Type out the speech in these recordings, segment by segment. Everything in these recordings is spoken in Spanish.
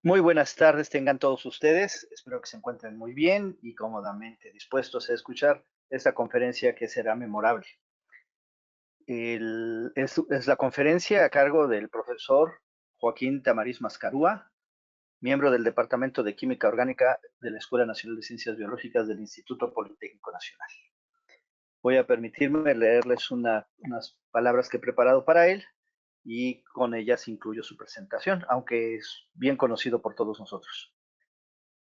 Muy buenas tardes tengan todos ustedes. Espero que se encuentren muy bien y cómodamente dispuestos a escuchar esta conferencia que será memorable. Es la conferencia a cargo del profesor Joaquín Tamariz Mascarúa, miembro del Departamento de Química Orgánica de la Escuela Nacional de Ciencias Biológicas del Instituto Politécnico Nacional. Voy a permitirme leerles unas palabras que he preparado para él y con ellas incluyo su presentación, aunque es bien conocido por todos nosotros.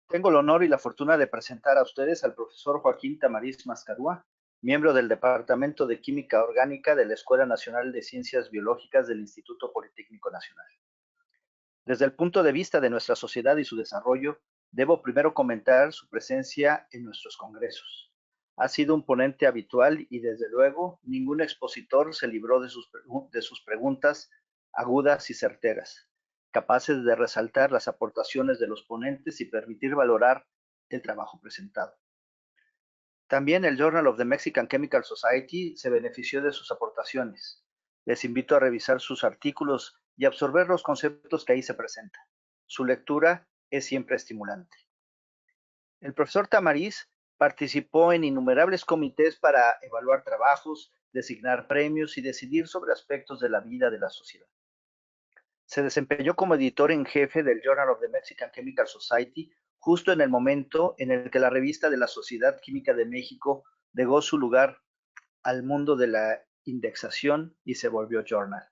Tengo el honor y la fortuna de presentar a ustedes al profesor Joaquín Tamariz Mascarúa, miembro del Departamento de Química Orgánica de la Escuela Nacional de Ciencias Biológicas del Instituto Politécnico Nacional. Desde el punto de vista de nuestra sociedad y su desarrollo, debo primero comentar su presencia en nuestros congresos. Ha sido un ponente habitual y, desde luego, ningún expositor se libró de sus preguntas agudas y certeras, capaces de resaltar las aportaciones de los ponentes y permitir valorar el trabajo presentado. También el Journal of the Mexican Chemical Society se benefició de sus aportaciones. Les invito a revisar sus artículos y absorber los conceptos que ahí se presentan. Su lectura es siempre estimulante. El profesor Tamariz participó en innumerables comités para evaluar trabajos, designar premios y decidir sobre aspectos de la vida de la sociedad. Se desempeñó como editor en jefe del Journal of the Mexican Chemical Society justo en el momento en el que la revista de la Sociedad Química de México legó su lugar al mundo de la indexación y se volvió journal.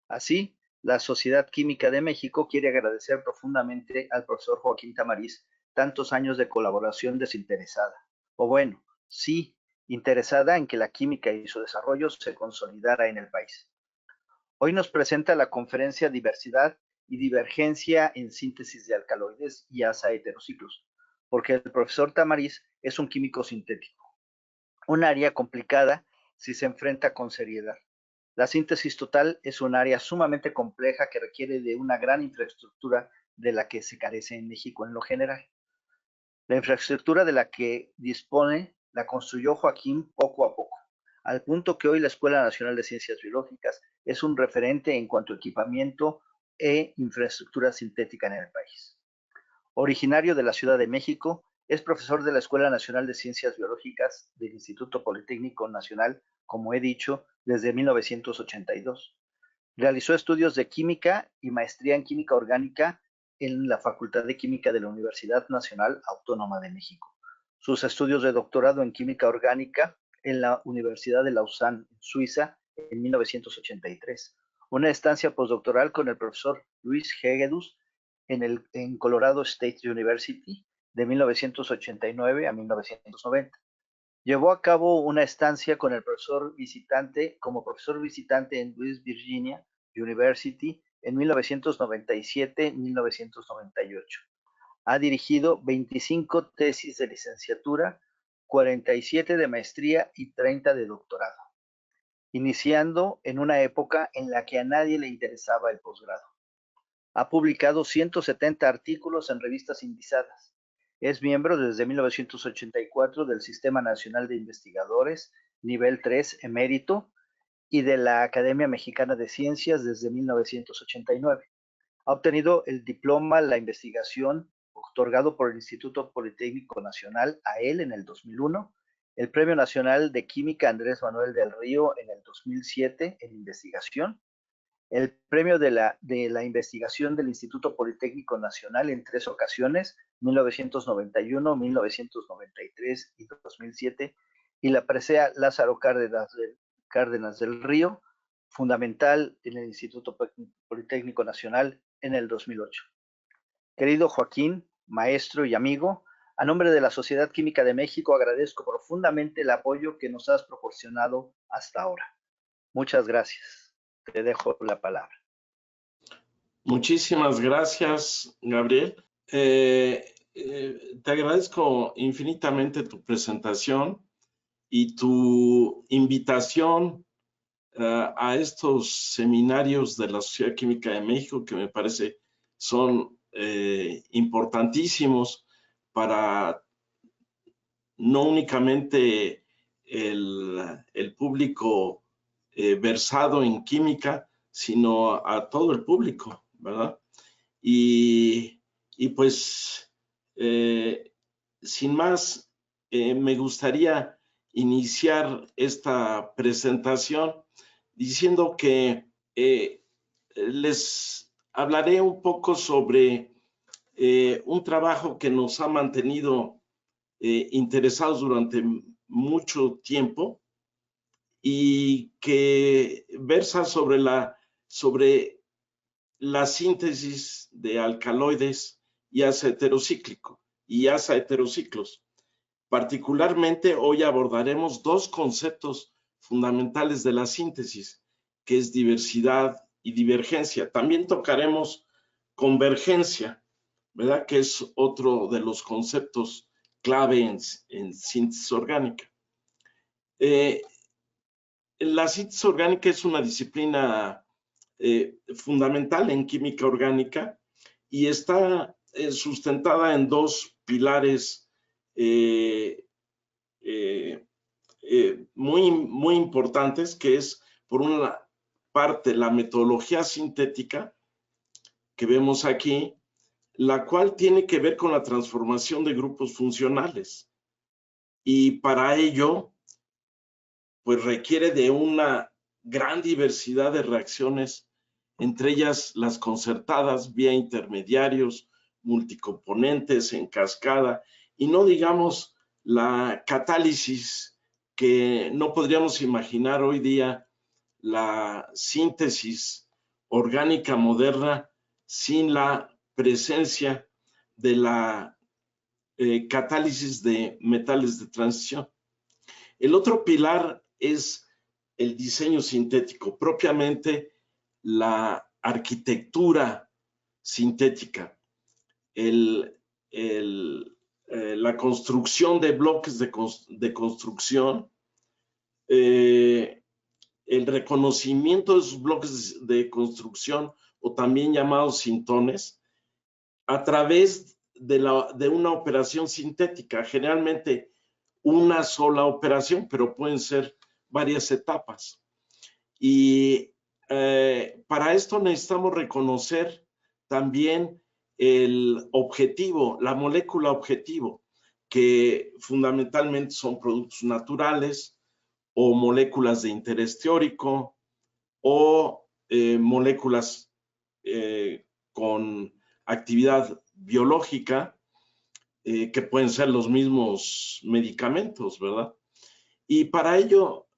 Así, la Sociedad Química de México quiere agradecer profundamente al profesor Joaquín Tamariz tantos años de colaboración desinteresada, o bueno, sí, interesada en que la química y su desarrollo se consolidara en el país. Hoy nos presenta la conferencia Diversidad y Divergencia en Síntesis de Alcaloides y asa heterociclos, porque el profesor Tamariz es un químico sintético, un área complicada si se enfrenta con seriedad. La síntesis total es un área sumamente compleja que requiere de una gran infraestructura de la que se carece en México en lo general. La infraestructura de la que dispone la construyó Joaquín poco a poco, al punto que hoy la Escuela Nacional de Ciencias Biológicas es un referente en cuanto a equipamiento e infraestructura sintética en el país. Originario de la Ciudad de México, es profesor de la Escuela Nacional de Ciencias Biológicas del Instituto Politécnico Nacional, como he dicho, desde 1982. Realizó estudios de química y maestría en química orgánica en la Facultad de Química de la Universidad Nacional Autónoma de México. Sus estudios de doctorado en química orgánica en la Universidad de Lausanne, Suiza, en 1983. Una estancia postdoctoral con el profesor Luis Hegedus en Colorado State University de 1989 a 1990. Llevó a cabo una estancia con el profesor visitante como profesor visitante en West Virginia University en 1997-1998. Ha dirigido 25 tesis de licenciatura, 47 de maestría y 30 de doctorado, iniciando en una época en la que a nadie le interesaba el posgrado. Ha publicado 170 artículos en revistas indizadas. Es miembro desde 1984 del Sistema Nacional de Investigadores, nivel 3 emérito, y de la Academia Mexicana de Ciencias desde 1989. Ha obtenido el diploma La Investigación, otorgado por el Instituto Politécnico Nacional a él en el 2001, el Premio Nacional de Química Andrés Manuel del Río en el 2007 en investigación, el premio de la investigación del Instituto Politécnico Nacional en 3 ocasiones, 1991, 1993 y 2007, y la presea Lázaro Cárdenas del Río, fundamental en el Instituto Politécnico Nacional en el 2008. Querido Joaquín, maestro y amigo, a nombre de la Sociedad Química de México agradezco profundamente el apoyo que nos has proporcionado hasta ahora. Muchas gracias. Te dejo la palabra. Muchísimas gracias, Gabriel. Te agradezco infinitamente tu presentación y tu invitación a estos seminarios de la Sociedad Química de México, que me parece son importantísimos para no únicamente el público versado en química, sino a todo el público, ¿verdad? Y Y pues, sin más, me gustaría iniciar esta presentación diciendo que les hablaré un poco sobre un trabajo que nos ha mantenido interesados durante mucho tiempo y que versa sobre la síntesis de alcaloides y asa heterocíclico y asa heterociclos. Particularmente hoy abordaremos dos conceptos fundamentales de la síntesis, que es diversidad y divergencia. También tocaremos convergencia, ¿verdad? Que es otro de los conceptos clave en síntesis orgánica. La síntesis orgánica es una disciplina fundamental en química orgánica y está sustentada en dos pilares muy importantes, que es, por una parte, la metodología sintética que vemos aquí, la cual tiene que ver con la transformación de grupos funcionales. Y para ello, pues requiere de una gran diversidad de reacciones, entre ellas las concertadas vía intermediarios, multicomponentes, en cascada, y no digamos la catálisis, que no podríamos imaginar hoy día la síntesis orgánica moderna sin la presencia de la catálisis de metales de transición. El otro pilar es el diseño sintético, propiamente la arquitectura sintética, la construcción de bloques de construcción, el reconocimiento de esos bloques de construcción, o también llamados sintones, a través de una operación sintética, generalmente una sola operación, pero pueden ser varias etapas. Y para esto necesitamos reconocer también el objetivo, la molécula objetivo, que fundamentalmente son productos naturales o moléculas de interés teórico o moléculas con actividad biológica, que pueden ser los mismos medicamentos, ¿verdad? Y para ello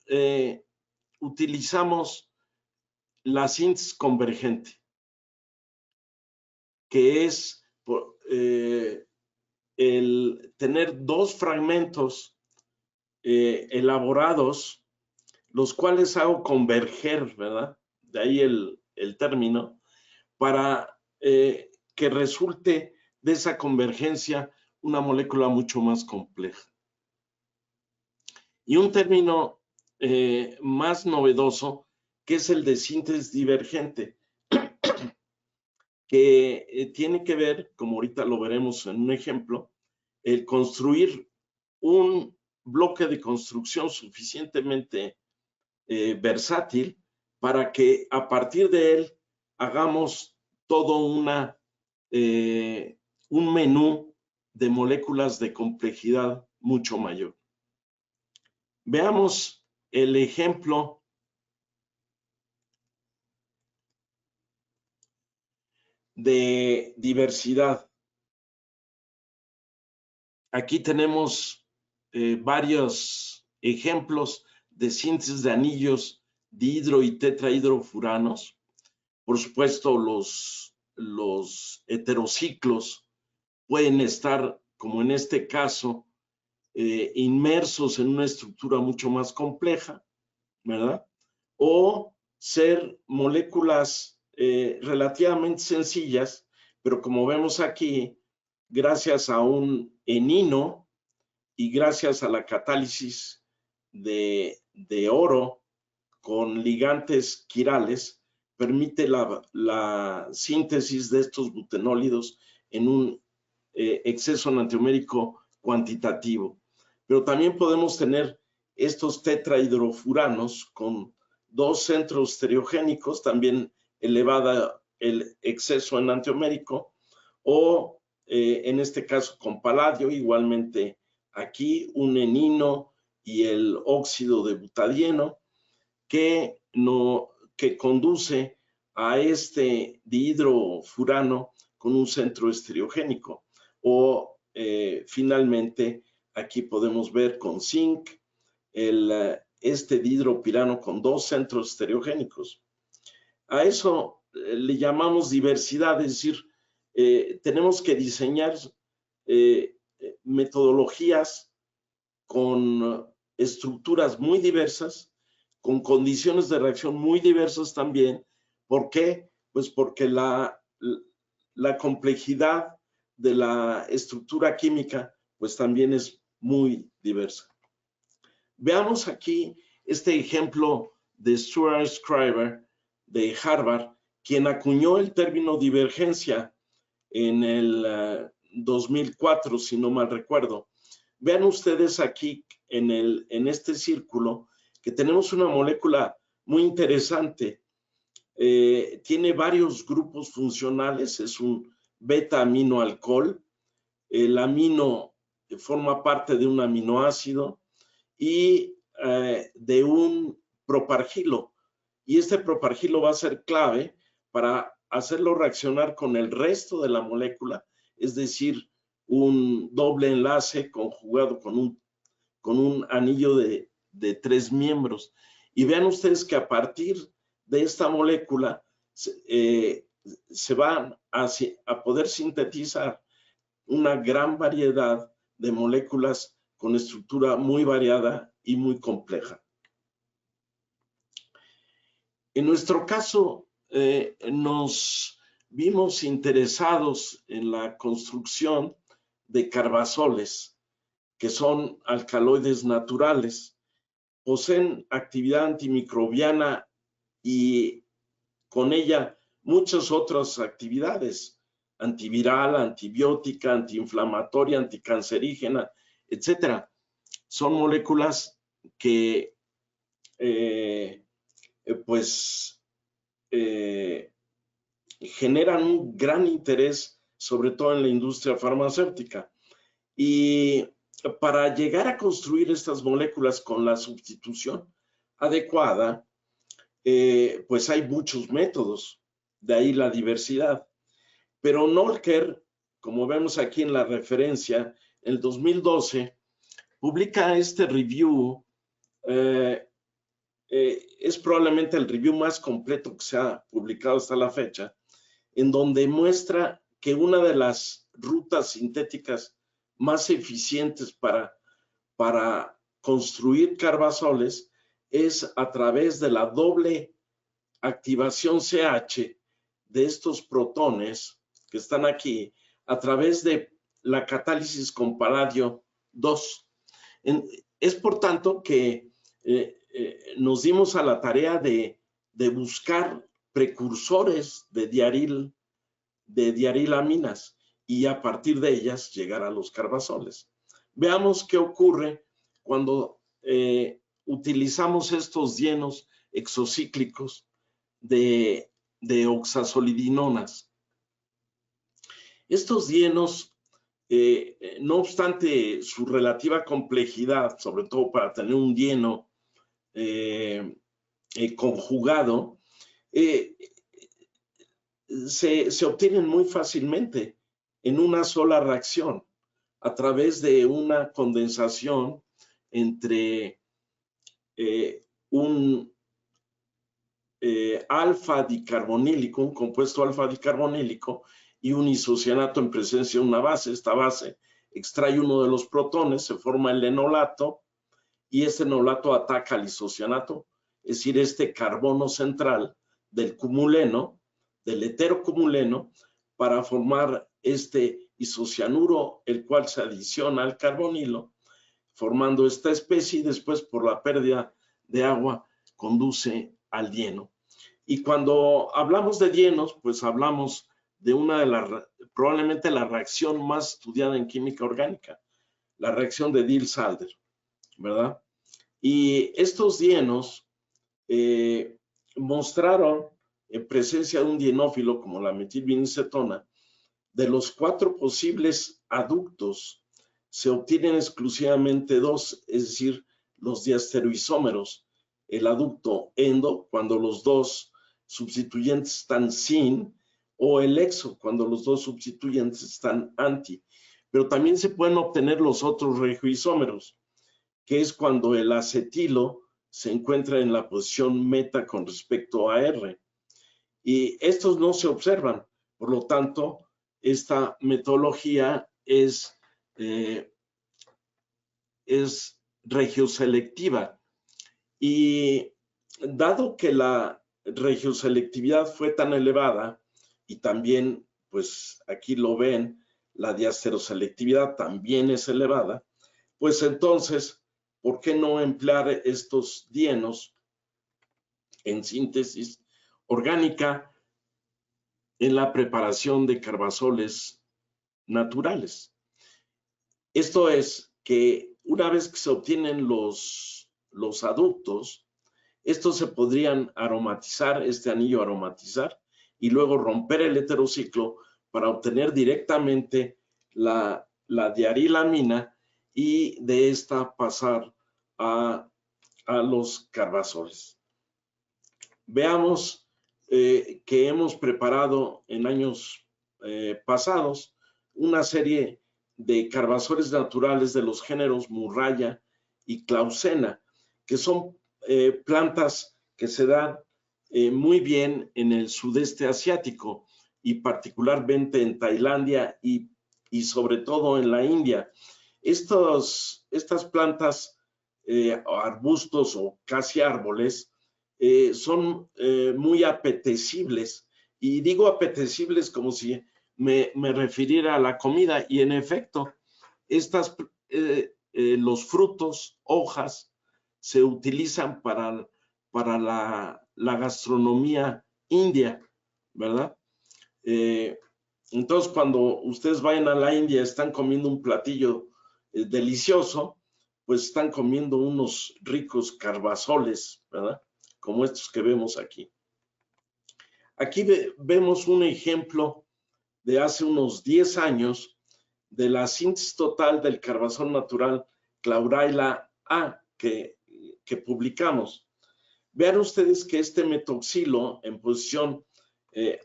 utilizamos la síntesis convergente, que es el tener dos fragmentos elaborados, los cuales hago converger, ¿verdad? De ahí el término, para que resulte de esa convergencia una molécula mucho más compleja. Y un término más novedoso, que es el de síntesis divergente, que tiene que ver, como ahorita lo veremos en un ejemplo, el construir un bloque de construcción suficientemente versátil para que a partir de él hagamos todo un menú de moléculas de complejidad mucho mayor. Veamos el ejemplo de diversidad. Aquí tenemos varios ejemplos de síntesis de anillos dihidro y tetrahidrofuranos. Por supuesto, los heterociclos pueden estar, como en este caso, inmersos en una estructura mucho más compleja, ¿verdad? O ser moléculas relativamente sencillas, pero como vemos aquí, gracias a un enino y gracias a la catálisis de oro con ligantes quirales, permite la síntesis de estos butenólidos en un exceso enantiomérico cuantitativo. Pero también podemos tener estos tetrahidrofuranos con dos centros estereogénicos, también elevada el exceso enantiomérico, o en este caso con paladio, igualmente aquí un enino y el óxido de butadieno que conduce a este dihidrofurano con un centro estereogénico. O finalmente aquí podemos ver con zinc este dihidropirano con 2 centros estereogénicos. A eso le llamamos diversidad, es decir, tenemos que diseñar metodologías con estructuras muy diversas, con condiciones de reacción muy diversas también. ¿Por qué? Pues porque la complejidad de la estructura química pues también es muy diversa. Veamos aquí este ejemplo de Stuart Scriber de Harvard, quien acuñó el término divergencia en el 2004, si no mal recuerdo. Vean ustedes aquí en este círculo que tenemos una molécula muy interesante. Tiene varios grupos funcionales, es un beta-aminoalcohol. El amino forma parte de un aminoácido y de un propargilo. Y este propargilo va a ser clave para hacerlo reaccionar con el resto de la molécula, es decir, un doble enlace conjugado con un anillo de 3 miembros. Y vean ustedes que a partir de esta molécula se van a poder sintetizar una gran variedad de moléculas con estructura muy variada y muy compleja. En nuestro caso, nos vimos interesados en la construcción de carbazoles, que son alcaloides naturales, poseen actividad antimicrobiana y con ella muchas otras actividades, antiviral, antibiótica, antiinflamatoria, anticancerígena, etcétera. Son moléculas que generan un gran interés, sobre todo en la industria farmacéutica. Y para llegar a construir estas moléculas con la sustitución adecuada, pues hay muchos métodos, de ahí la diversidad. Pero Nolker, como vemos aquí en la referencia, en el 2012, publica este review, es probablemente el review más completo que se ha publicado hasta la fecha, en donde muestra que una de las rutas sintéticas más eficientes para construir carbazoles es a través de la doble activación CH de estos protones que están aquí, a través de la catálisis con paladio 2. Es por tanto que nos dimos a la tarea de buscar precursores de diarilaminas y a partir de ellas llegar a los carbazoles. Veamos qué ocurre cuando utilizamos estos dienos exocíclicos de oxazolidinonas. Estos dienos, no obstante su relativa complejidad, sobre todo para tener un dieno conjugado, se obtienen muy fácilmente en una sola reacción a través de una condensación entre un alfa-dicarbonílico, un compuesto alfa-dicarbonílico y un isocianato en presencia de una base. Esta base extrae uno de los protones, se forma el enolato y este enolato ataca al isocianato, es decir, este carbono central del cumuleno, del heterocumuleno, para formar este isocianuro, el cual se adiciona al carbonilo, formando esta especie y después por la pérdida de agua conduce al dieno. Y cuando hablamos de dienos, pues hablamos de una de las, probablemente la reacción más estudiada en química orgánica, la reacción de Diels-Alder, ¿verdad? Y estos dienos mostraron en presencia de un dienófilo como la metilvinilcetona De los 4 posibles aductos, se obtienen exclusivamente 2, es decir, los diastereoisómeros. El aducto endo, cuando los 2 sustituyentes están sin, o el exo, cuando los 2 sustituyentes están anti. Pero también se pueden obtener los otros regioisómeros, que es cuando el acetilo se encuentra en la posición meta con respecto a R. Y estos no se observan, por lo tanto, esta metodología es regioselectiva. Y dado que la regioselectividad fue tan elevada, y también, pues aquí lo ven, la diastereoselectividad también es elevada, pues entonces, ¿por qué no emplear estos dienos en síntesis orgánica en la preparación de carbazoles naturales? Esto es que una vez que se obtienen los aductos, estos se podrían aromatizar, este anillo aromatizar, y luego romper el heterociclo para obtener directamente la diarilamina y de esta pasar a los carbazoles. Veamos que hemos preparado en años pasados una serie de carbazoles naturales de los géneros Murraya y Clausena, que son plantas que se dan muy bien en el sudeste asiático y particularmente en Tailandia y sobre todo en la India. Estas plantas, arbustos o casi árboles, son muy apetecibles, y digo apetecibles como si me refiriera a la comida, y en efecto, los frutos, hojas, se utilizan para la gastronomía india, ¿verdad? Entonces, cuando ustedes vayan a la India, están comiendo un platillo delicioso, pues están comiendo unos ricos carbazoles, ¿verdad? Como estos que vemos aquí. Aquí vemos un ejemplo de hace unos 10 años de la síntesis total del carbazol natural Clauraila A que publicamos. Vean ustedes que este metoxilo en posición,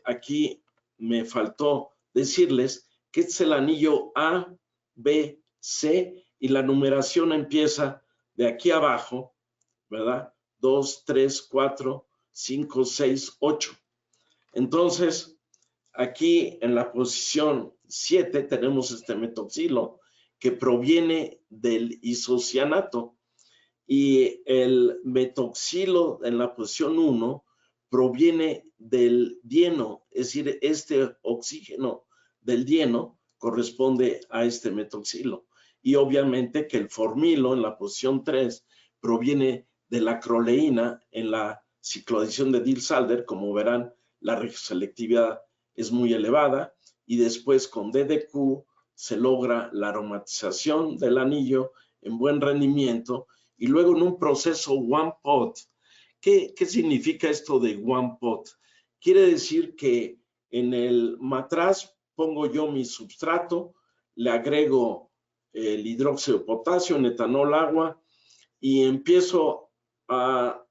aquí me faltó decirles que este es el anillo A, B, C, y la numeración empieza de aquí abajo, ¿verdad? 2, 3, 4, 5, 6, 8. Entonces, aquí en la posición 7 tenemos este metoxilo que proviene del isocianato, y el metoxilo en la posición 1 proviene del dieno, es decir, este oxígeno del dieno corresponde a este metoxilo. Y obviamente que el formilo en la posición 3 proviene de la acroleína en la cicloadición de Diels-Alder. Como verán, la regioselectividad es muy elevada, y después con DDQ se logra la aromatización del anillo en buen rendimiento, y luego en un proceso one pot. ¿Qué significa esto de one pot? Quiere decir que en el matraz pongo yo mi substrato, le agrego el hidróxido de potasio, en etanol, agua, y empiezo a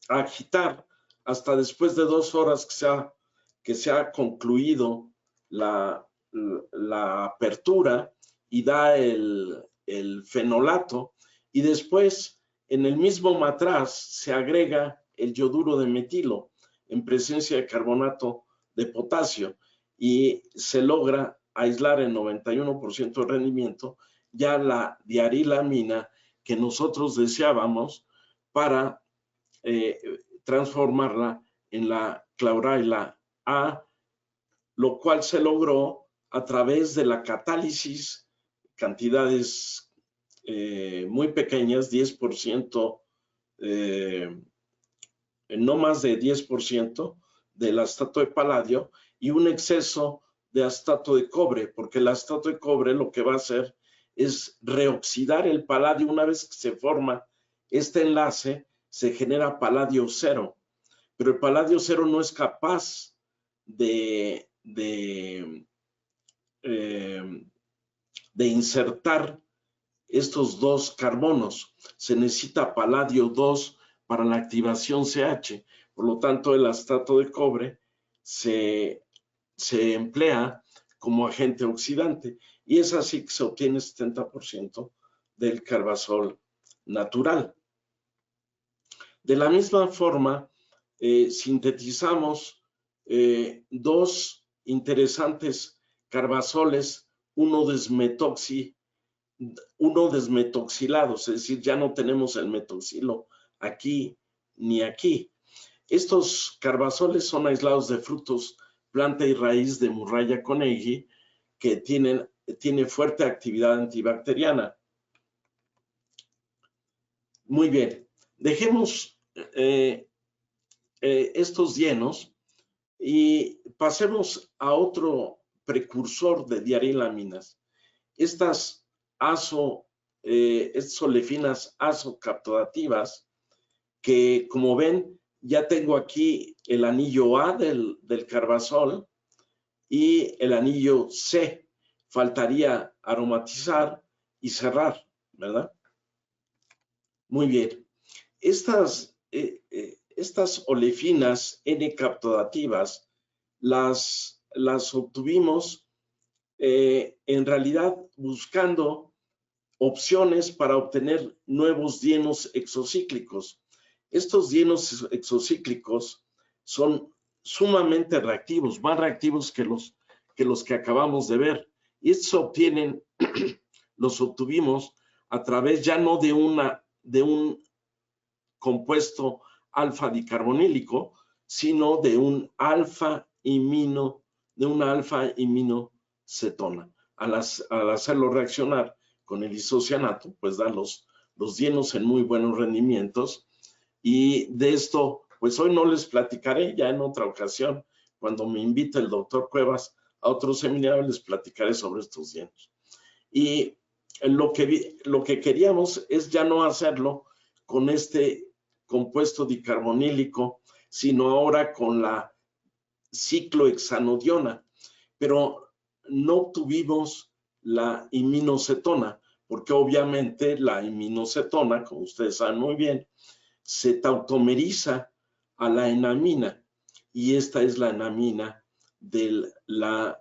agitar hasta después de 2 horas que se ha concluido la apertura, y da el fenolato, y después en el mismo matraz se agrega el yoduro de metilo en presencia de carbonato de potasio, y se logra aislar el 91% de rendimiento, ya la diarilamina que nosotros deseábamos para transformarla en la Clauraila A, lo cual se logró a través de la catálisis, cantidades muy pequeñas, 10%, no más de 10% del acetato de paladio, y un exceso de acetato de cobre, porque el acetato de cobre lo que va a hacer es reoxidar el paladio. Una vez que se forma este enlace, se genera paladio cero, pero el paladio cero no es capaz de insertar estos dos carbonos. Se necesita paladio 2 para la activación CH. Por lo tanto, el acetato de cobre se emplea como agente oxidante y es así que se obtiene 70% del carbazol natural. De la misma forma, sintetizamos dos interesantes carbazoles, uno desmetoxilado, es decir, ya no tenemos el metoxilo aquí ni aquí. Estos carbazoles son aislados de frutos, planta y raíz de Murraya conegi, que tiene fuerte actividad antibacteriana. Muy bien, dejemos estos dienos y pasemos a otro precursor de diarilaminas. Estas olefinas azocaptodativas, que como ven, ya tengo aquí el anillo A del carbazol y el anillo C. Faltaría aromatizar y cerrar, ¿verdad? Muy bien. Estas olefinas N-captodativas las obtuvimos en realidad buscando opciones para obtener nuevos dienos exocíclicos. Estos dienos exocíclicos son sumamente reactivos, más reactivos que los que acabamos de ver. Y estos los obtuvimos a través ya no de un compuesto alfa dicarbonílico, sino de un alfa aminocetona. Al hacerlo reaccionar con el isocianato, pues da los dienos en muy buenos rendimientos. Y de esto, pues hoy no les platicaré, ya en otra ocasión, cuando me invite el doctor Cuevas a otro seminario, les platicaré sobre estos dienos. Y lo que queríamos es ya no hacerlo con este compuesto dicarbonílico, sino ahora con la ciclohexanodiona, pero no obtuvimos la iminocetona, porque obviamente la iminocetona, como ustedes saben muy bien, se tautomeriza a la enamina, y esta es la enamina de la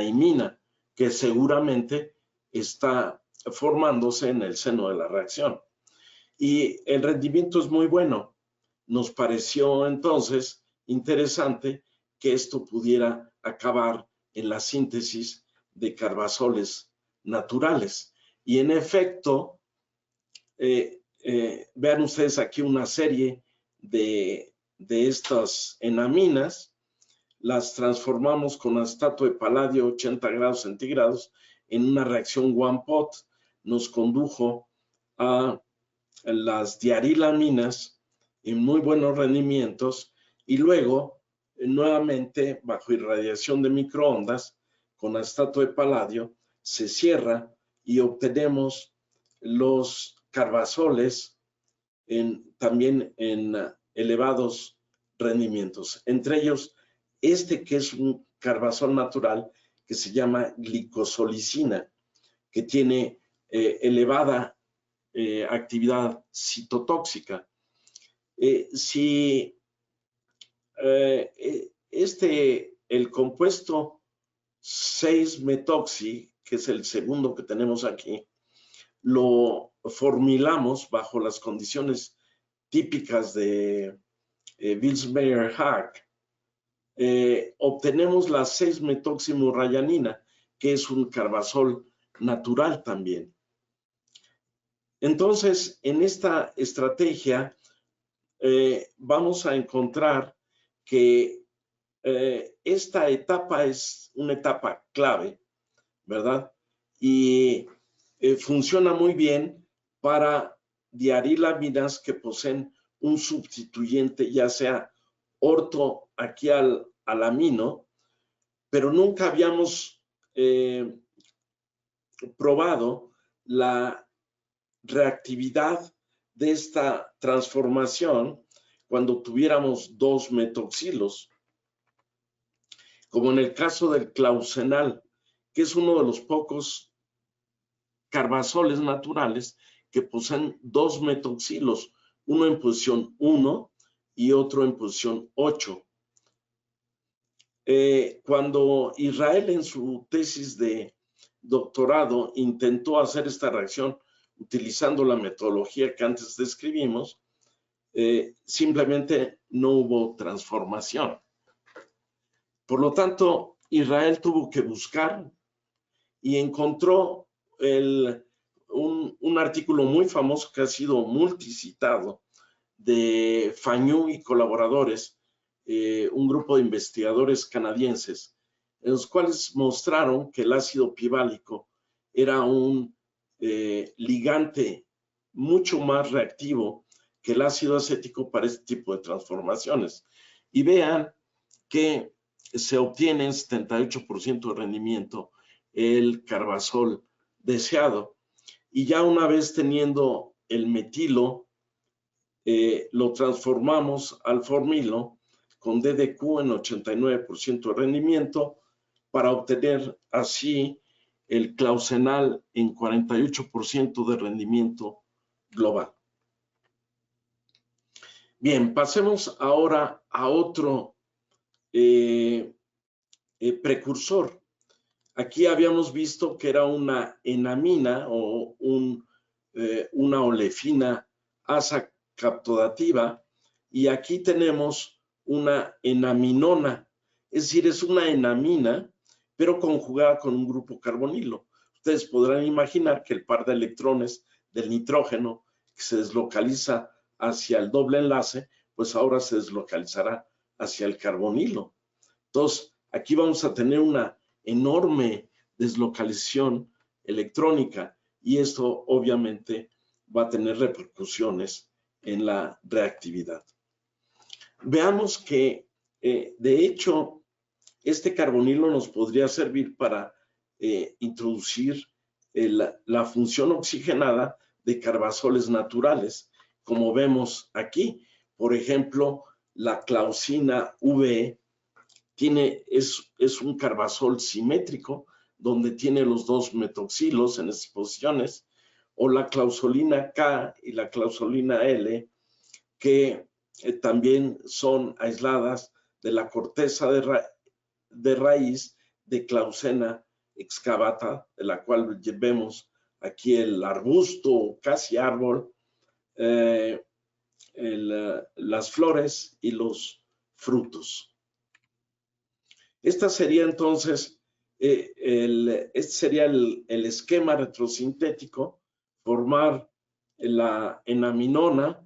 imina, que seguramente está formándose en el seno de la reacción. Y el rendimiento es muy bueno. Nos pareció entonces interesante que esto pudiera acabar en la síntesis de carbazoles naturales. Y en efecto, vean ustedes aquí una serie de estas enaminas. Las transformamos con acetato de paladio 80 grados centígrados en una reacción one pot. Nos condujo a las diarilaminas en muy buenos rendimientos, y luego nuevamente bajo irradiación de microondas con acetato de paladio se cierra y obtenemos los carbazoles también en elevados rendimientos, entre ellos este que es un carbazol natural que se llama glicosolicina, que tiene elevada actividad citotóxica. El compuesto 6-metoxi, que es el segundo que tenemos aquí, lo formulamos bajo las condiciones típicas de Vilsmeier-Haag. Obtenemos la 6-metoximurrayanina, que es un carbazol natural también. Entonces, en esta estrategia vamos a encontrar que esta etapa es una etapa clave, ¿verdad? Y funciona muy bien para diarilaminas que poseen un sustituyente, ya sea orto aquí al amino, pero nunca habíamos probado la reactividad de esta transformación cuando tuviéramos 2 metoxilos. como en el caso del clausenal, que es uno de los pocos carbazoles naturales que poseen dos metoxilos, uno en posición 1 y otro en posición 8. Cuando Israel en su tesis de doctorado intentó hacer esta reacción utilizando la metodología que antes describimos, simplemente no hubo transformación. Por lo tanto, Israel tuvo que buscar y encontró un artículo muy famoso que ha sido multicitado de Fagnoux y colaboradores, un grupo de investigadores canadienses, en los cuales mostraron que el ácido piválico era un ligante mucho más reactivo que el ácido acético para este tipo de transformaciones. Y vean que se obtiene en 78% de rendimiento el carbazol deseado. Y ya una vez teniendo el metilo, lo transformamos al formilo con DDQ en 89% de rendimiento para obtener así el clausenal en 48% de rendimiento global. Bien, pasemos ahora a otro precursor. Aquí habíamos visto que era una enamina o una olefina asa captodativa, y aquí tenemos una enaminona, es decir, es una enamina, pero conjugada con un grupo carbonilo. Ustedes podrán imaginar que el par de electrones del nitrógeno que se deslocaliza hacia el doble enlace, pues ahora se deslocalizará hacia el carbonilo. Entonces, aquí vamos a tener una enorme deslocalización electrónica y esto obviamente va a tener repercusiones en la reactividad. Veamos que, de hecho, este carbonilo nos podría servir para introducir la función oxigenada de carbazoles naturales, como vemos aquí. Por ejemplo, la clausina V es un carbazol simétrico, donde tiene los dos metoxilos en estas posiciones, o la clausolina K y la clausolina L, que también son aisladas de la corteza de raíz de Clausena excavata, de la cual vemos aquí el arbusto, casi árbol, las flores y los frutos. Esta sería entonces, este sería el esquema retrosintético: formar la enaminona,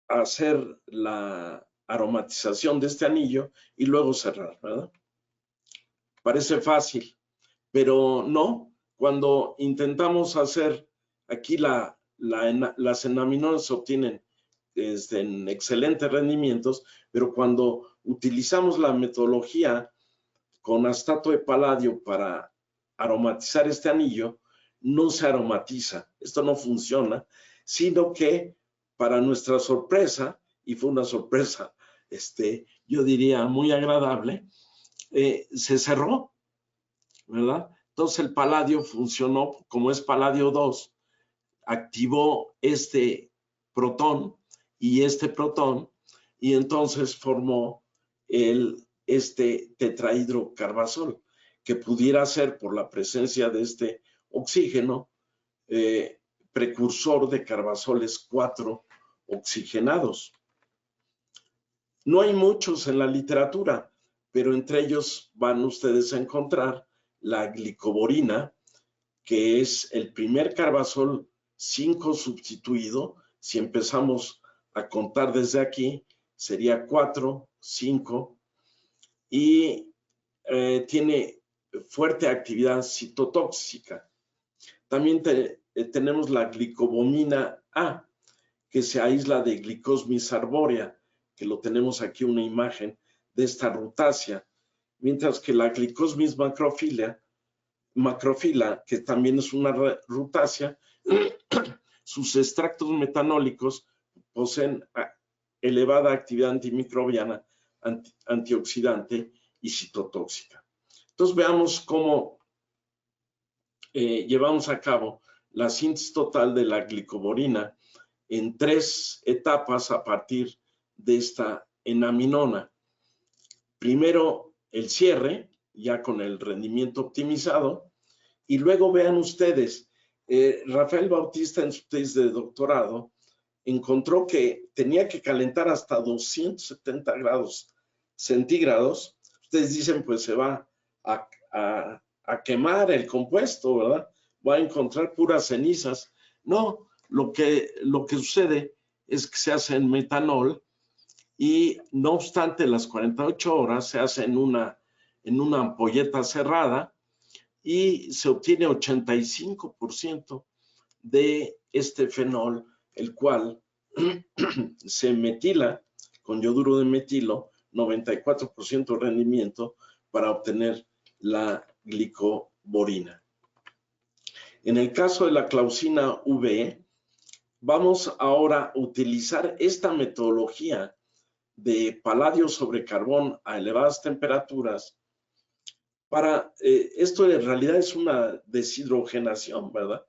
hacer la aromatización de este anillo y luego cerrar, ¿verdad? Parece fácil, pero no. Cuando intentamos hacer aquí las enaminonas se obtienen en excelentes rendimientos, pero cuando utilizamos la metodología con astato de paladio para aromatizar este anillo, no se aromatiza. Esto no funciona, sino que para nuestra sorpresa, y fue una sorpresa, yo diría muy agradable, se cerró, ¿verdad? Entonces el paladio funcionó, como es paladio 2, activó este protón y este protón, y entonces formó este tetrahidrocarbazol, que pudiera ser, por la presencia de este oxígeno, precursor de carbazoles 4 oxigenados. No hay muchos en la literatura, pero entre ellos van ustedes a encontrar la glicoborina, que es el primer carbazol 5 sustituido. Si empezamos a contar desde aquí, sería 4, 5, y tiene fuerte actividad citotóxica. También tenemos la glicobomina A, que se aísla de Glycosmia arbórea, que lo tenemos aquí una imagen de esta rutácea, mientras que la Glycosmia macrofila, que también es una rutácea, sus extractos metanólicos poseen elevada actividad antimicrobiana, antioxidante y citotóxica. Entonces veamos cómo llevamos a cabo la síntesis total de la glicoborina en 3 etapas a partir de esta enaminona. Primero el cierre, ya con el rendimiento optimizado, y luego vean ustedes, Rafael Bautista en su tesis de doctorado encontró que tenía que calentar hasta 270 grados centígrados. Ustedes dicen, pues se va a quemar el compuesto, ¿verdad? Va a encontrar puras cenizas. No, lo que sucede es que se hace en metanol y no obstante las 48 horas se hace en una ampolleta cerrada y se obtiene 85% de este fenol, el cual se metila con yoduro de metilo, 94% de rendimiento para obtener la glicoborina. En el caso de la clausina V, vamos ahora a utilizar esta metodología de paladio sobre carbón a elevadas temperaturas para, esto en realidad es una deshidrogenación, ¿verdad?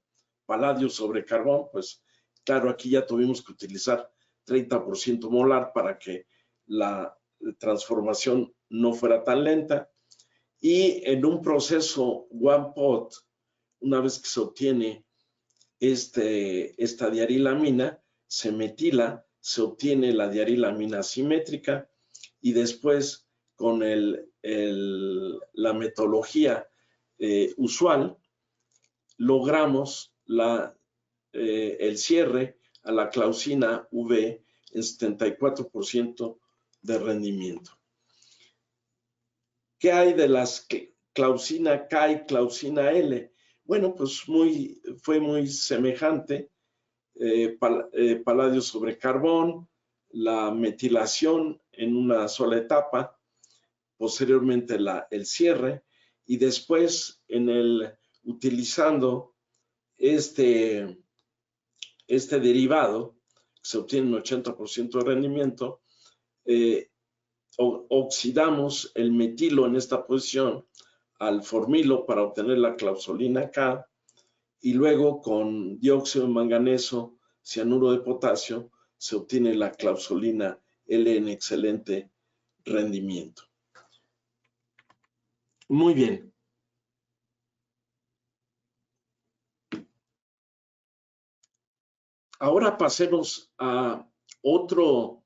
Paladio sobre carbón, pues claro, aquí ya tuvimos que utilizar 30% molar para que la transformación no fuera tan lenta. Y en un proceso one pot, una vez que se obtiene esta diarilamina, se metila, se obtiene la diarilamina simétrica y después con la metodología usual logramos el cierre a la clausina V en 74% de rendimiento. ¿Qué hay de las clausina K y clausina L? Bueno, pues fue muy semejante, paladio sobre carbón, la metilación en una sola etapa, posteriormente el cierre y después utilizando este derivado, se obtiene un 80% de rendimiento, oxidamos el metilo en esta posición al formilo para obtener la clausolina K y luego con dióxido de manganeso, cianuro de potasio, se obtiene la clausolina L en excelente rendimiento. Muy bien. Ahora pasemos a otro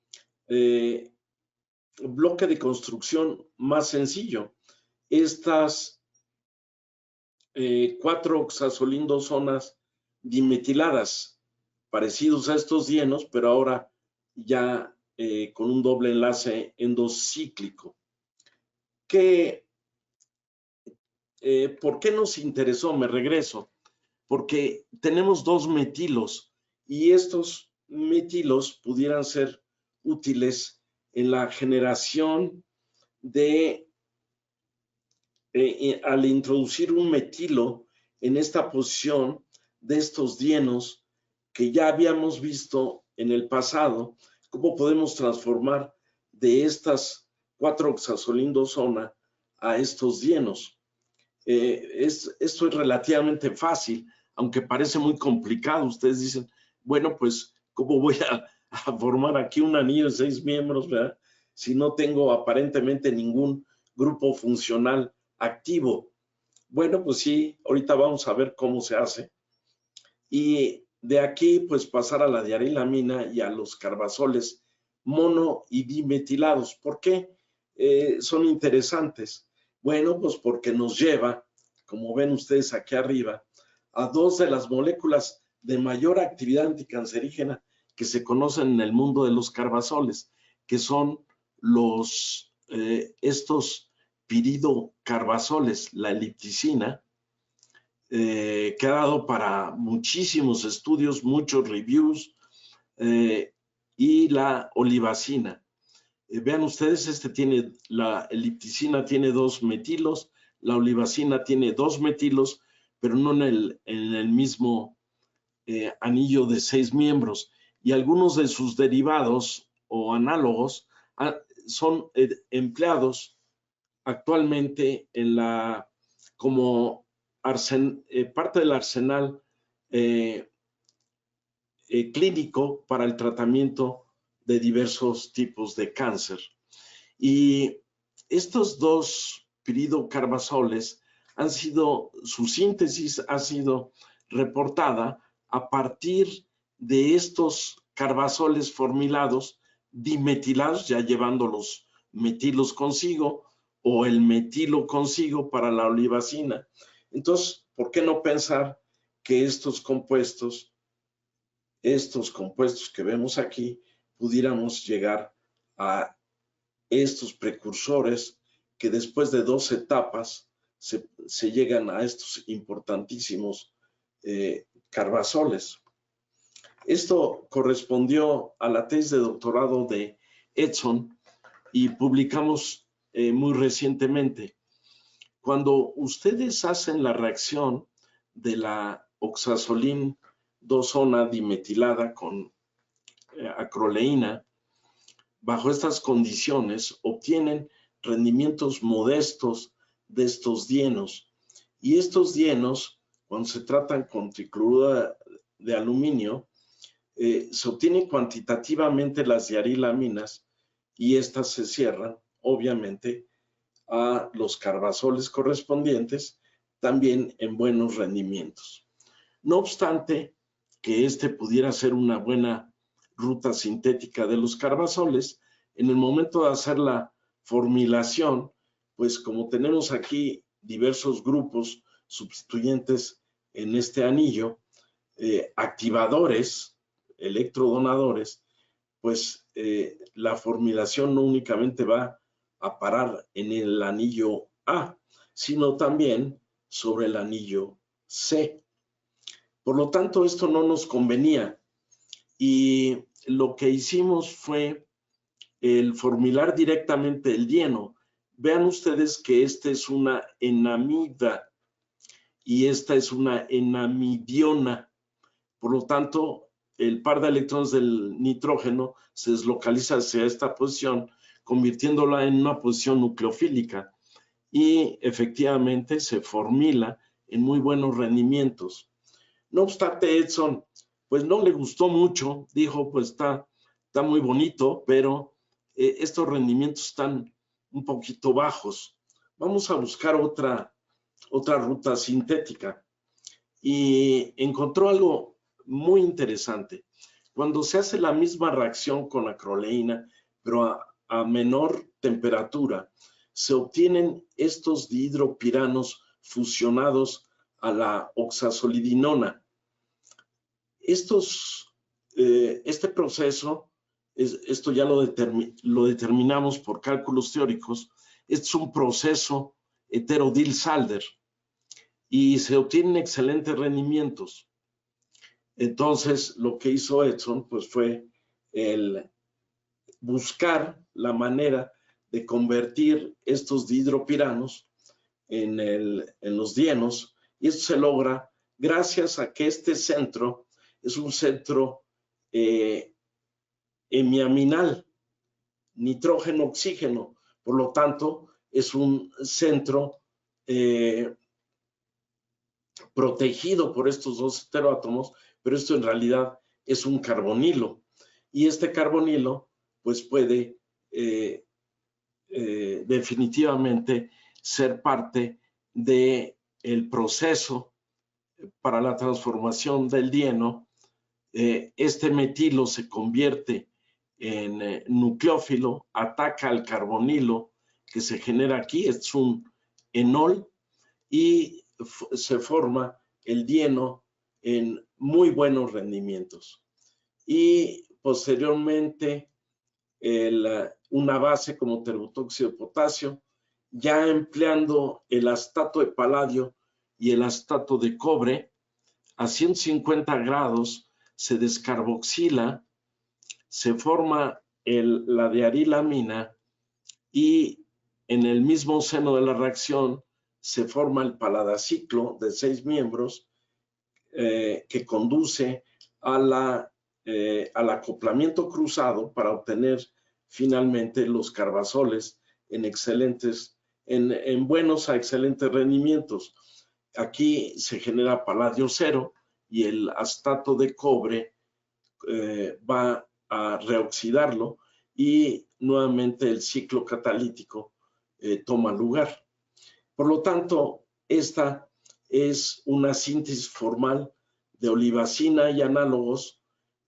bloque de construcción más sencillo. Estas 4 oxazolindosonas dimetiladas, parecidos a estos dienos, pero ahora ya con un doble enlace endocíclico. ¿Por qué nos interesó? Me regreso. Porque tenemos 2 metilos y estos metilos pudieran ser útiles en la generación al introducir un metilo en esta posición de estos dienos que ya habíamos visto en el pasado, cómo podemos transformar de estas 4 oxazolindosona a estos dienos. Esto es relativamente fácil, aunque parece muy complicado. Ustedes dicen, bueno, pues, ¿cómo voy a formar aquí un anillo de 6 miembros, ¿verdad? Si no tengo aparentemente ningún grupo funcional activo. Bueno, pues sí, ahorita vamos a ver cómo se hace. Y de aquí, pues, pasar a la diarilamina y a los carbazoles mono y dimetilados. ¿Por qué son interesantes? Bueno, pues porque nos lleva, como ven ustedes aquí arriba, a 2 de las moléculas de mayor actividad anticancerígena que se conocen en el mundo de los carbazoles, que son estos piridocarbazoles, la elipticina, que ha dado para muchísimos estudios, muchos reviews, y la olivacina. Vean ustedes, la elipticina tiene 2 metilos, la olivacina tiene 2 metilos, pero no en el mismo anillo de 6 miembros. Y algunos de sus derivados o análogos son empleados actualmente como parte del arsenal clínico para el tratamiento de diversos tipos de cáncer. Y estos dos piridocarbazoles su síntesis ha sido reportada a partir de estos carbazoles formilados dimetilados, ya llevando los metilos consigo o el metilo consigo para la olivacina. Entonces, ¿por qué no pensar que estos compuestos que vemos aquí, pudiéramos llegar a estos precursores que después de 2 etapas se llegan a estos importantísimos carbazoles? Esto correspondió a la tesis de doctorado de Edson y publicamos muy recientemente. Cuando ustedes hacen la reacción de la oxazolín 2-zona dimetilada con acroleína, bajo estas condiciones obtienen rendimientos modestos de estos dienos. Y estos dienos, cuando se tratan con tricloruro de aluminio, se obtienen cuantitativamente las diarilaminas y estas se cierran, obviamente, a los carbazoles correspondientes, también en buenos rendimientos. No obstante que este pudiera ser una buena ruta sintética de los carbazoles, en el momento de hacer la formilación, pues como tenemos aquí diversos grupos sustituyentes en este anillo, activadores, electrodonadores, pues la formilación no únicamente va a parar en el anillo A, sino también sobre el anillo C. Por lo tanto, esto no nos convenía y lo que hicimos fue el formilar directamente el dieno. Vean ustedes que esta es una enamida y esta es una enamidiona. Por lo tanto, el par de electrones del nitrógeno se deslocaliza hacia esta posición, convirtiéndola en una posición nucleofílica y efectivamente se formila en muy buenos rendimientos. No obstante, Edson, pues no le gustó mucho, dijo, pues está muy bonito, pero estos rendimientos están un poquito bajos. Vamos a buscar otra ruta sintética. Y encontró algo muy interesante. Cuando se hace la misma reacción con acroleína, pero a menor temperatura, se obtienen estos dihidropiranos fusionados a la oxazolidinona. Este proceso, esto ya lo determinamos por cálculos teóricos, es un proceso hetero-Diels-Alder y se obtienen excelentes rendimientos. Entonces, lo que hizo Edson pues, fue el buscar la manera de convertir estos dihidropiranos en los dienos, y esto se logra gracias a que este centro es un centro hemiaminal, nitrógeno-oxígeno, por lo tanto, es un centro protegido por estos dos heteroátomos, pero esto en realidad es un carbonilo. Y este carbonilo, pues puede definitivamente ser parte del proceso para la transformación del dieno. Este metilo se convierte en nucleófilo, ataca al carbonilo que se genera aquí, es un enol, y se forma el dieno en muy buenos rendimientos. Y posteriormente una base como terbutóxido de potasio, ya empleando el astato de paladio y el astato de cobre, a 150 grados se descarboxila, se forma la diarilamina y en el mismo seno de la reacción se forma el paladaciclo de 6 miembros que conduce al acoplamiento cruzado para obtener finalmente los carbazoles en excelentes en buenos a excelentes rendimientos. Aquí se genera paladio cero y el acetato de cobre va a reoxidarlo y nuevamente el ciclo catalítico toma lugar. Por lo tanto, esta es una síntesis formal de olivacina y análogos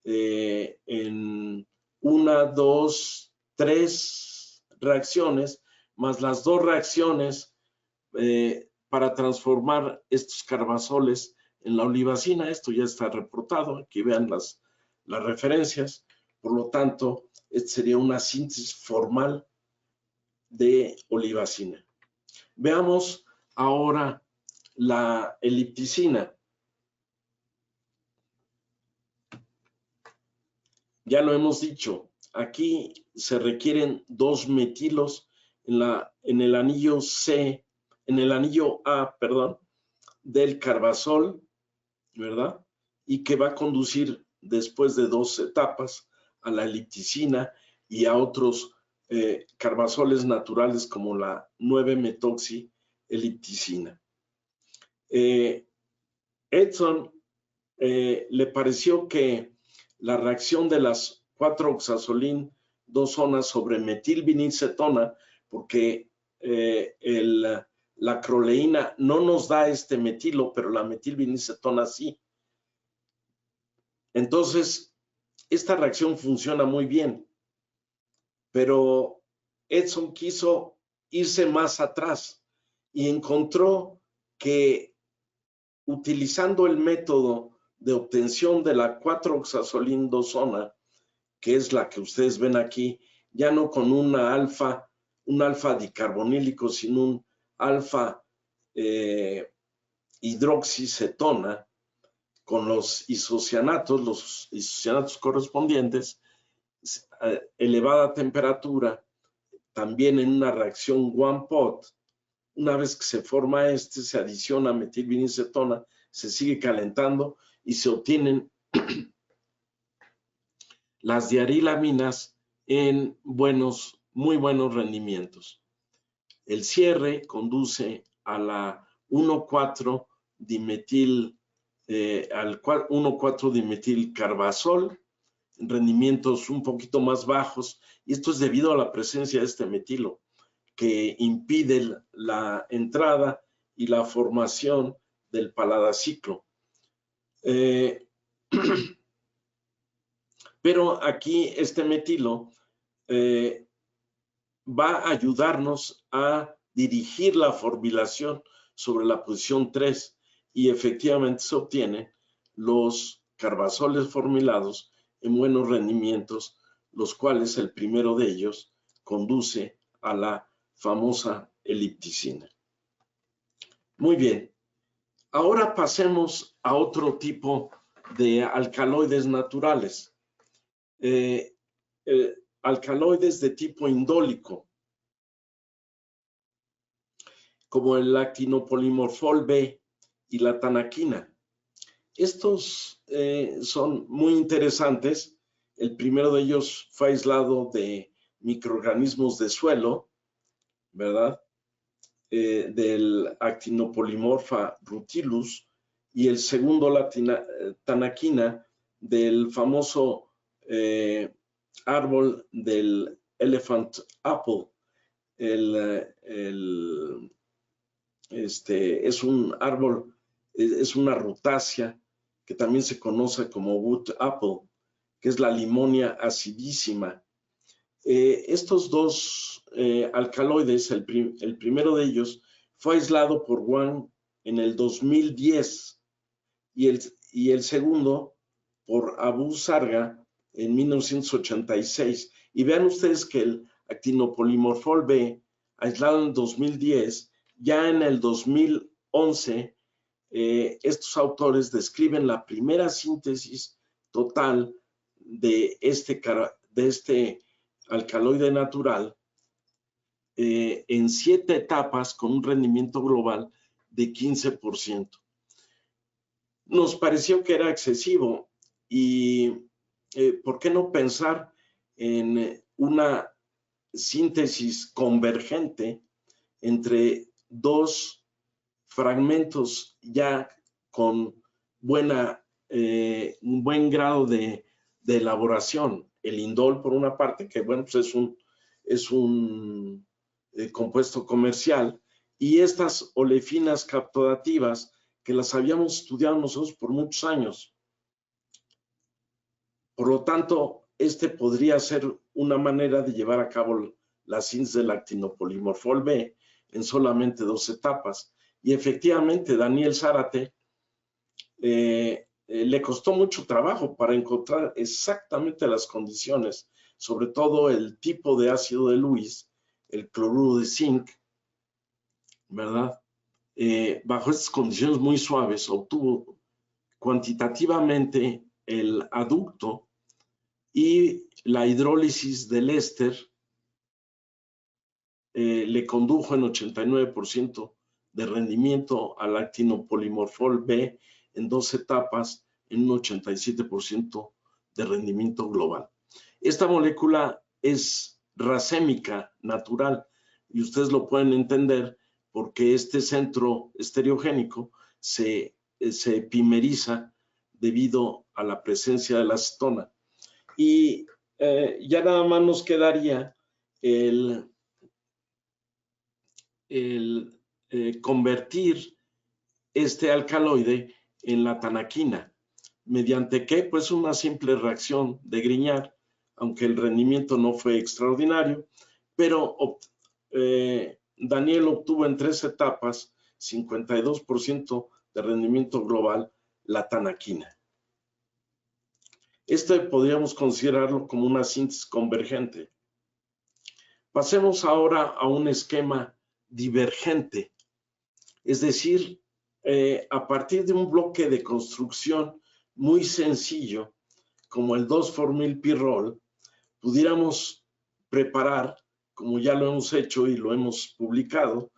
en 1, 2, 3 reacciones, más las 2 reacciones para transformar estos carbazoles en la olivacina. Esto ya está reportado, aquí vean las referencias. Por lo tanto, esta sería una síntesis formal de olivacina. Veamos ahora la elipticina. Ya lo hemos dicho, aquí se requieren 2 metilos en el anillo C, en el anillo A, perdón, del carbazol, ¿verdad? Y que va a conducir después de 2 etapas a la elipticina y a otros carbazoles naturales como la 9-metoxielipticina. Edson le pareció que la reacción de las 4-oxazolín 2-zonas sobre metilvinilcetona, porque la acroleína no nos da este metilo, pero la metilvinilcetona sí. Entonces, esta reacción funciona muy bien, pero Edson quiso irse más atrás y encontró que utilizando el método de obtención de la 4-oxazolín 2-zona, que es la que ustedes ven aquí, ya no con un alfa dicarbonílico, sino un alfa hidroxicetona, con los isocianatos correspondientes, elevada temperatura, también en una reacción one-pot. Una vez que se forma se adiciona metilvinilcetona, se sigue calentando y se obtienen las diarilaminas en muy buenos rendimientos. El cierre conduce a la 1,4-dimetil al 1,4-dimetilcarbazol, rendimientos un poquito más bajos, y esto es debido a la presencia de este metilo, que impide la entrada y la formación del paladaciclo. Pero aquí este metilo va a ayudarnos a dirigir la formilación sobre la posición 3 y efectivamente se obtienen los carbazoles formilados en buenos rendimientos, los cuales el primero de ellos conduce a la famosa elipticina. Muy bien, ahora pasemos a otro tipo de alcaloides naturales. Alcaloides de tipo indólico, como el actinopolimorfol B y la tanaquina. Estos son muy interesantes. El primero de ellos fue aislado de microorganismos de suelo, ¿verdad? Del Actinopolimorpha rutilus, y el segundo, la tanaquina, del famoso árbol del elephant apple. Es un árbol, es una rutácea que también se conoce como wood apple, que es la limonia acidísima. Estos 2 alcaloides, el primero de ellos fue aislado por Wang en el 2010 y el segundo por Abu Sarga en 1986. Y vean ustedes que el actinopolimorfol B, aislado en 2010, ya en el 2011, estos autores describen la primera síntesis total de este alcaloide natural en 7 etapas con un rendimiento global de 15%. Nos pareció que era excesivo y ¿por qué no pensar en una síntesis convergente entre dos fragmentos ya con un buen grado de elaboración. El indol, por una parte, que bueno, pues es un compuesto comercial, y estas olefinas captodativas que las habíamos estudiado nosotros por muchos años. Por lo tanto, este podría ser una manera de llevar a cabo la síntesis del actinopolimorfol B en solamente 2 etapas. Y efectivamente, Daniel Zárate le costó mucho trabajo para encontrar exactamente las condiciones, sobre todo el tipo de ácido de Lewis, el cloruro de zinc, ¿verdad? Bajo estas condiciones muy suaves, obtuvo cuantitativamente el aducto, y la hidrólisis del éster le condujo en 89% de rendimiento al actinopolimorfol B en 2 etapas, en un 87% de rendimiento global. Esta molécula es racémica, natural, y ustedes lo pueden entender porque este centro estereogénico se epimeriza debido a la presencia de la acetona. Y ya nada más nos quedaría el convertir este alcaloide en la tanaquina. ¿Mediante qué? Pues una simple reacción de Grignard, aunque el rendimiento no fue extraordinario, pero Daniel obtuvo en 3 etapas 52% de rendimiento global la tanaquina. Podríamos considerarlo como una síntesis convergente. Pasemos ahora a un esquema divergente, es decir, a partir de un bloque de construcción muy sencillo, como el 2,4-milpirrol, pudiéramos preparar, como ya lo hemos hecho y lo hemos publicado,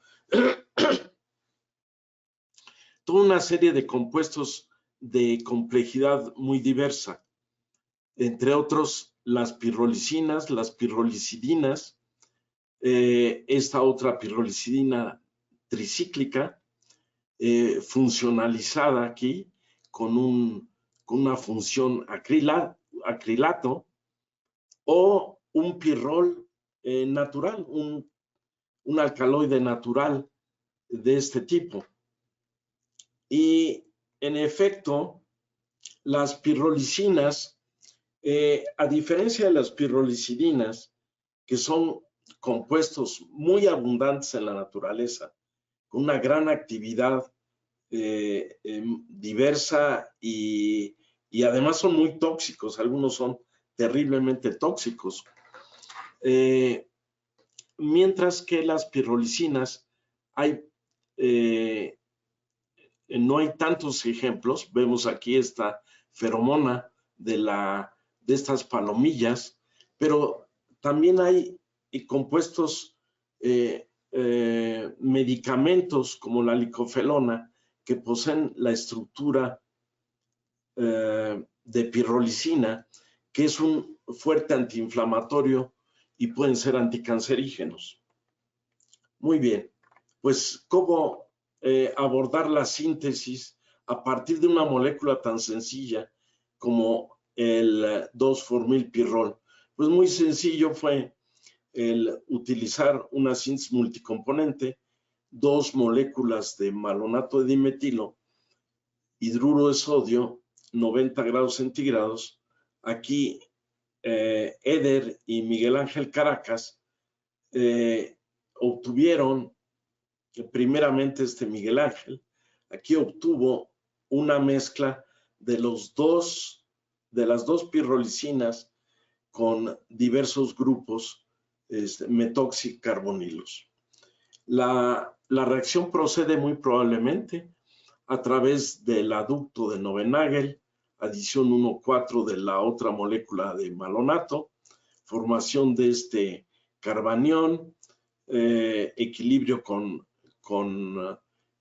toda una serie de compuestos de complejidad muy diversa, entre otros las pirrolicinas, las pirrolicidinas, esta otra pirrolicidina tricíclica, funcionalizada aquí con una función acrilato, o un pirrol natural, un alcaloide natural de este tipo. Y en efecto, las pirrolicinas, a diferencia de las pirrolicidinas, que son compuestos muy abundantes en la naturaleza, con una gran actividad diversa y además son muy tóxicos, algunos son terriblemente tóxicos. Mientras que las pirrolicinas no hay tantos ejemplos. Vemos aquí esta feromona de estas palomillas, pero también hay compuestos medicamentos como la licofelona que poseen la estructura de pirrolicina, que es un fuerte antiinflamatorio y pueden ser anticancerígenos. Muy bien, pues ¿cómo abordar la síntesis a partir de una molécula tan sencilla como el 2,4-milpirrol? Pues muy sencillo fue el utilizar una síntesis multicomponente, 2 moléculas de malonato de dimetilo, hidruro de sodio, 90 grados centígrados. Aquí Eder y Miguel Ángel Caracas obtuvieron, primeramente Miguel Ángel, aquí obtuvo una mezcla de las dos pirrolicinas con diversos grupos metoxicarbonilos. La reacción procede muy probablemente a través del aducto de Novenagel, adición 1,4 de la otra molécula de malonato, formación de este carbanión, equilibrio con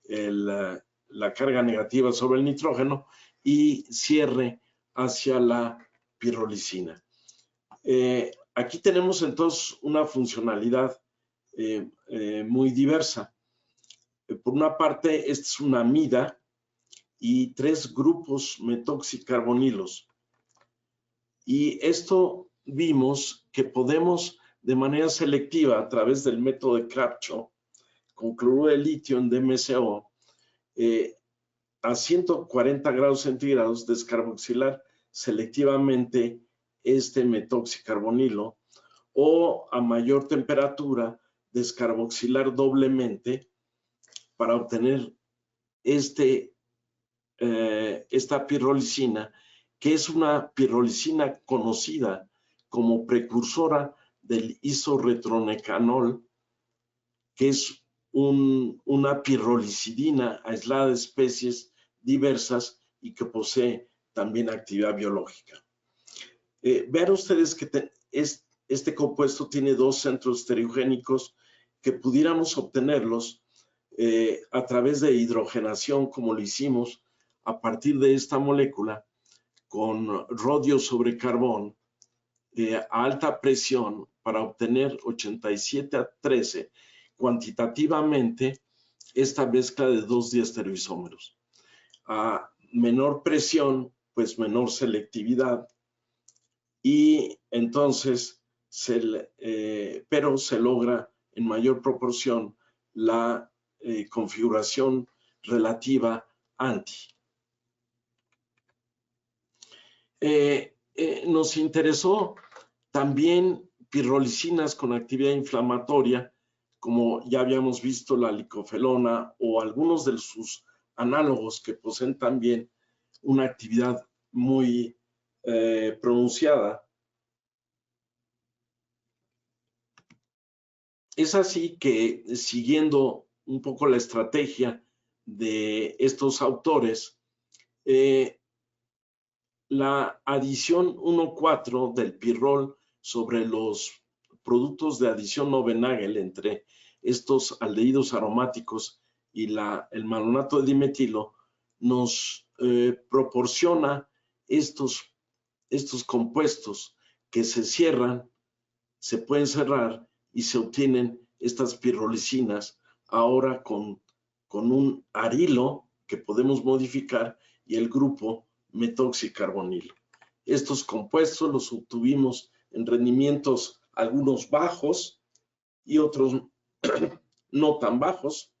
la carga negativa sobre el nitrógeno y cierre hacia la pirrolicina. Aquí tenemos entonces una funcionalidad muy diversa. Por una parte, esta es una amida y 3 grupos metoxicarbonilos. Y esto vimos que podemos de manera selectiva a través del método de Kirchhoff con cloruro de litio en DMSO a 140 grados centígrados descarboxilar selectivamente este metoxicarbonilo o a mayor temperatura descarboxilar doblemente para obtener esta pirrolicina, que es una pirrolicina conocida como precursora del isoretronecanol, que es una pirrolicidina aislada de especies diversas y que posee también actividad biológica. Vean ustedes que este compuesto tiene 2 centros estereogénicos que pudiéramos obtenerlos a través de hidrogenación, como lo hicimos a partir de esta molécula con rodio sobre carbón a alta presión para obtener 87-13 cuantitativamente esta mezcla de 2 diestereoisómeros. A menor presión, pues menor selectividad, y entonces pero se logra en mayor proporción la configuración relativa anti. Nos interesó también pirrolicinas con actividad inflamatoria, como ya habíamos visto la licofelona o algunos de sus análogos que poseen también una actividad muy pronunciada. Es así que, siguiendo un poco la estrategia de estos autores, la adición 1,4 del pirrol sobre los productos de adición Novenagel entre estos aldehídos aromáticos y el malonato de dimetilo nos proporciona estos compuestos que se cierran, se pueden cerrar y se obtienen estas pirrolicinas ahora con un arilo que podemos modificar y el grupo metoxicarbonilo. Estos compuestos los obtuvimos en rendimientos algunos bajos y otros no tan bajos,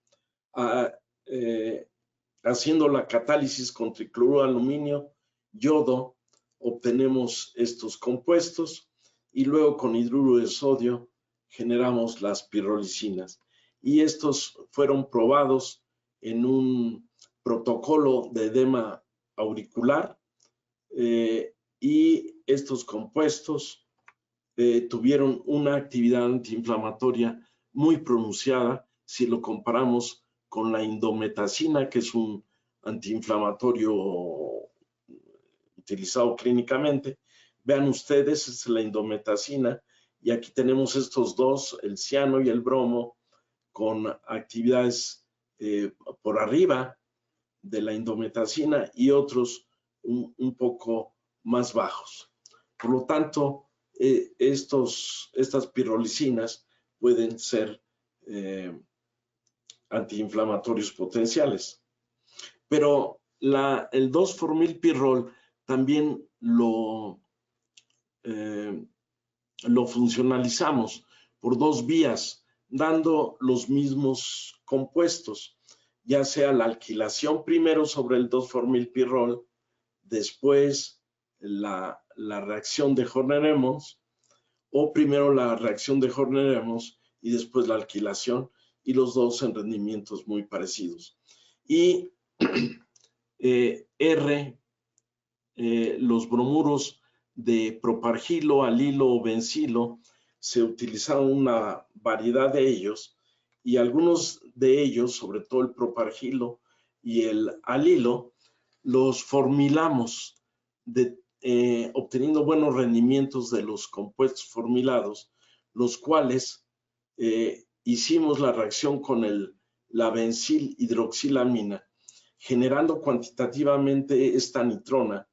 haciendo la catálisis con tricloruro de aluminio, yodo, obtenemos estos compuestos y luego con hidruro de sodio generamos las pirrolicinas. Y estos fueron probados en un protocolo de edema auricular y estos compuestos tuvieron una actividad antiinflamatoria muy pronunciada si lo comparamos con la indometacina, que es un antiinflamatorio utilizado clínicamente. Vean ustedes, es la indometacina y aquí tenemos estos dos, el ciano y el bromo, con actividades por arriba de la indometacina y otros un poco más bajos. Por lo tanto, estas pirrolicinas pueden ser antiinflamatorios potenciales. Pero el 2-formilpirrol también lo funcionalizamos por 2 vías, dando los mismos compuestos, ya sea la alquilación primero sobre el 2-formilpirrol, después la reacción de Horner-Emmons, o primero la reacción de Horner-Emmons y después la alquilación, y los dos en rendimientos muy parecidos. Y los bromuros de propargilo, alilo o bencilo, se utilizaron una variedad de ellos y algunos de ellos, sobre todo el propargilo y el alilo, los formilamos obteniendo buenos rendimientos de los compuestos formilados, los cuales hicimos la reacción con la bencil hidroxilamina, generando cuantitativamente esta nitrona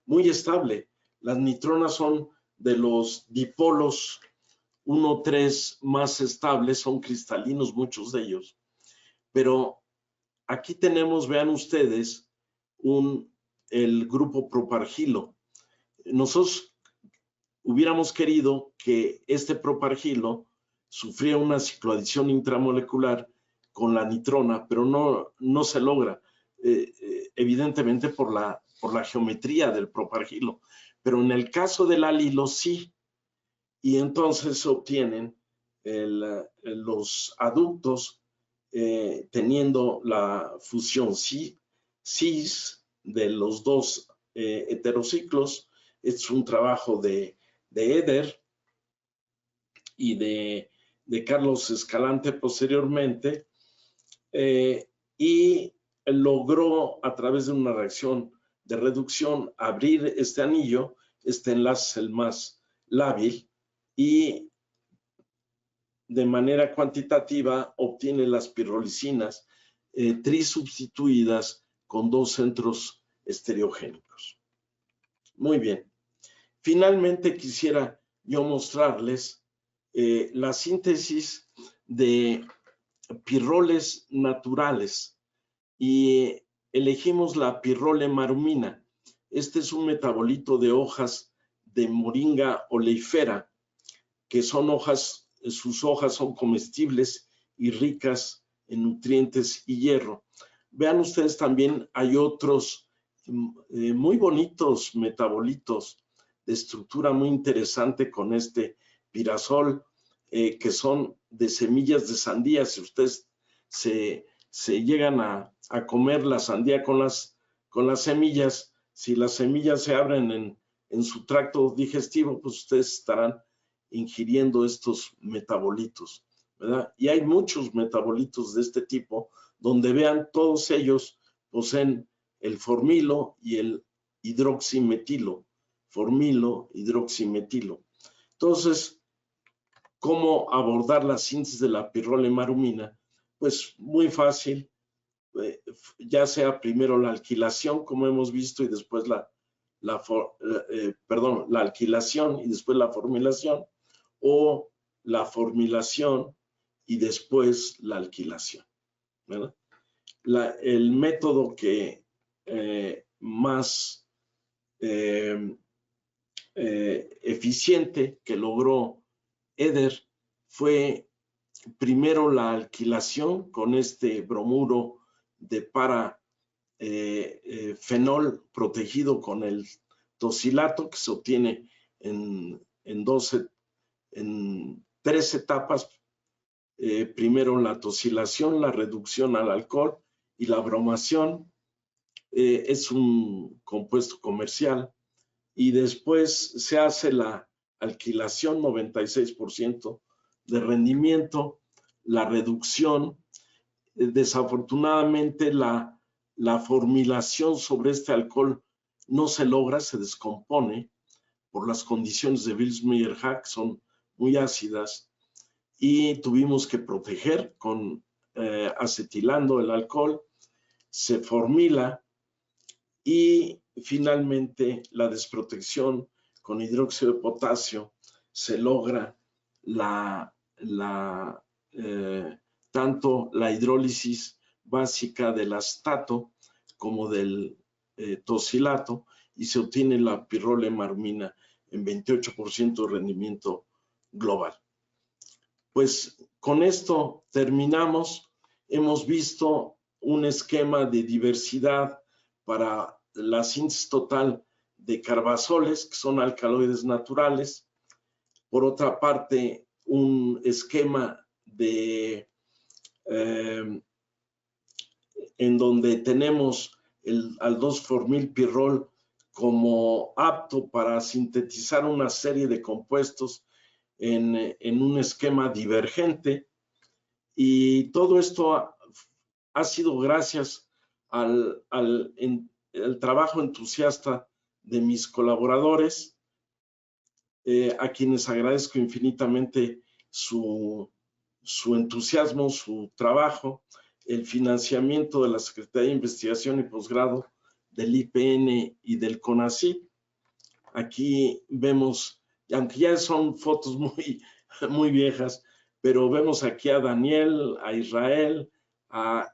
muy estable. Las nitronas son de los dipolos 1,3 más estables, son cristalinos muchos de ellos. Pero aquí tenemos, vean ustedes, el grupo propargilo. Nosotros hubiéramos querido que este propargilo sufriera una cicloadición intramolecular con la nitrona, pero no se logra, evidentemente por la geometría del propargilo. Pero en el caso del alilo sí, y entonces se obtienen los aductos teniendo la fusión cis de los dos heterociclos. Es un trabajo de Eder y de Carlos Escalante posteriormente, y logró a través de una reacción de reducción abrir este anillo. Este enlace es el más lábil y de manera cuantitativa obtiene las pirrolicinas trisubstituidas con 2 centros estereogénicos. Muy bien. Finalmente quisiera yo mostrarles la síntesis de pirroles naturales y elegimos la pirrole marumina. Este es un metabolito de hojas de moringa oleifera, que son hojas, sus hojas son comestibles y ricas en nutrientes y hierro. Vean ustedes también, hay otros muy bonitos metabolitos de estructura muy interesante con este pirasol, que son de semillas de sandía. Si ustedes se llegan a comer la sandía con las semillas, si las semillas se abren en su tracto digestivo, pues ustedes estarán ingiriendo estos metabolitos, ¿verdad? Y hay muchos metabolitos de este tipo, donde vean todos ellos poseen el formilo y el hidroximetilo. Formilo, hidroximetilo. Entonces, ¿cómo abordar la síntesis de la pirrole marumina? Pues muy fácil, ya sea primero la alquilación, como hemos visto, y después la alquilación y después la formilación, o la formilación y después la alquilación, ¿verdad? El método que más eficiente que logró Eder fue primero la alquilación con este bromuro de parafenol protegido con el tosilato, que se obtiene en 3 etapas. Primero la tosilación, la reducción al alcohol y la bromación. Es un compuesto comercial. Y después se hace la alquilación, 96% de rendimiento, la reducción. Desafortunadamente la formilación sobre este alcohol no se logra, se descompone por las condiciones de Willms-Meyer-Hack, son muy ácidas, y tuvimos que proteger con acetilando el alcohol, se formila y finalmente la desprotección con hidróxido de potasio. Se logra tanto la hidrólisis básica del acetato como del tosilato, y se obtiene la pirrole marumina en 28% de rendimiento global. Pues con esto terminamos. Hemos visto un esquema de diversidad para la síntesis total de carbazoles, que son alcaloides naturales. Por otra parte, un esquema en donde tenemos el aldosformilpirrol como apto para sintetizar una serie de compuestos en un esquema divergente, y todo esto ha sido gracias al trabajo entusiasta de mis colaboradores, a quienes agradezco infinitamente su entusiasmo, su trabajo, el financiamiento de la Secretaría de Investigación y Posgrado del IPN y del CONACYT. Aquí vemos, aunque ya son fotos muy muy viejas, pero vemos aquí a Daniel, a Israel, a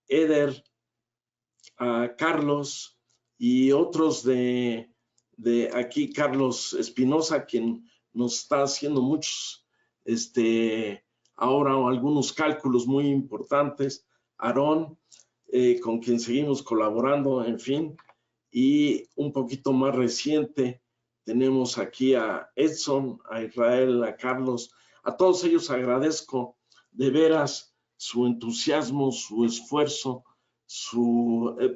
Eder, a Carlos y otros de aquí, Carlos Espinosa, quien nos está haciendo muchos, ahora algunos cálculos muy importantes, Aarón, con quien seguimos colaborando, en fin, y un poquito más reciente tenemos aquí a Edson, a Israel, a Carlos, a todos ellos agradezco de veras su entusiasmo, su esfuerzo,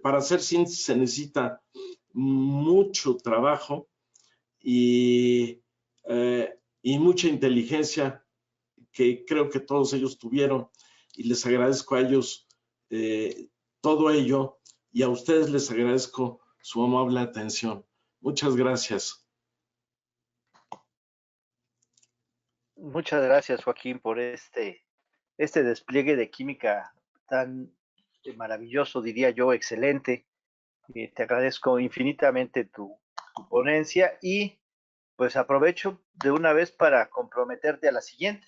para hacer síntesis se necesita mucho trabajo y mucha inteligencia que creo que todos ellos tuvieron, y les agradezco a ellos todo ello, y a ustedes les agradezco su amable atención. Muchas gracias. Muchas gracias, Joaquín, por este despliegue de química tan maravilloso, diría yo, excelente. Te agradezco infinitamente tu ponencia y pues aprovecho de una vez para comprometerte a la siguiente,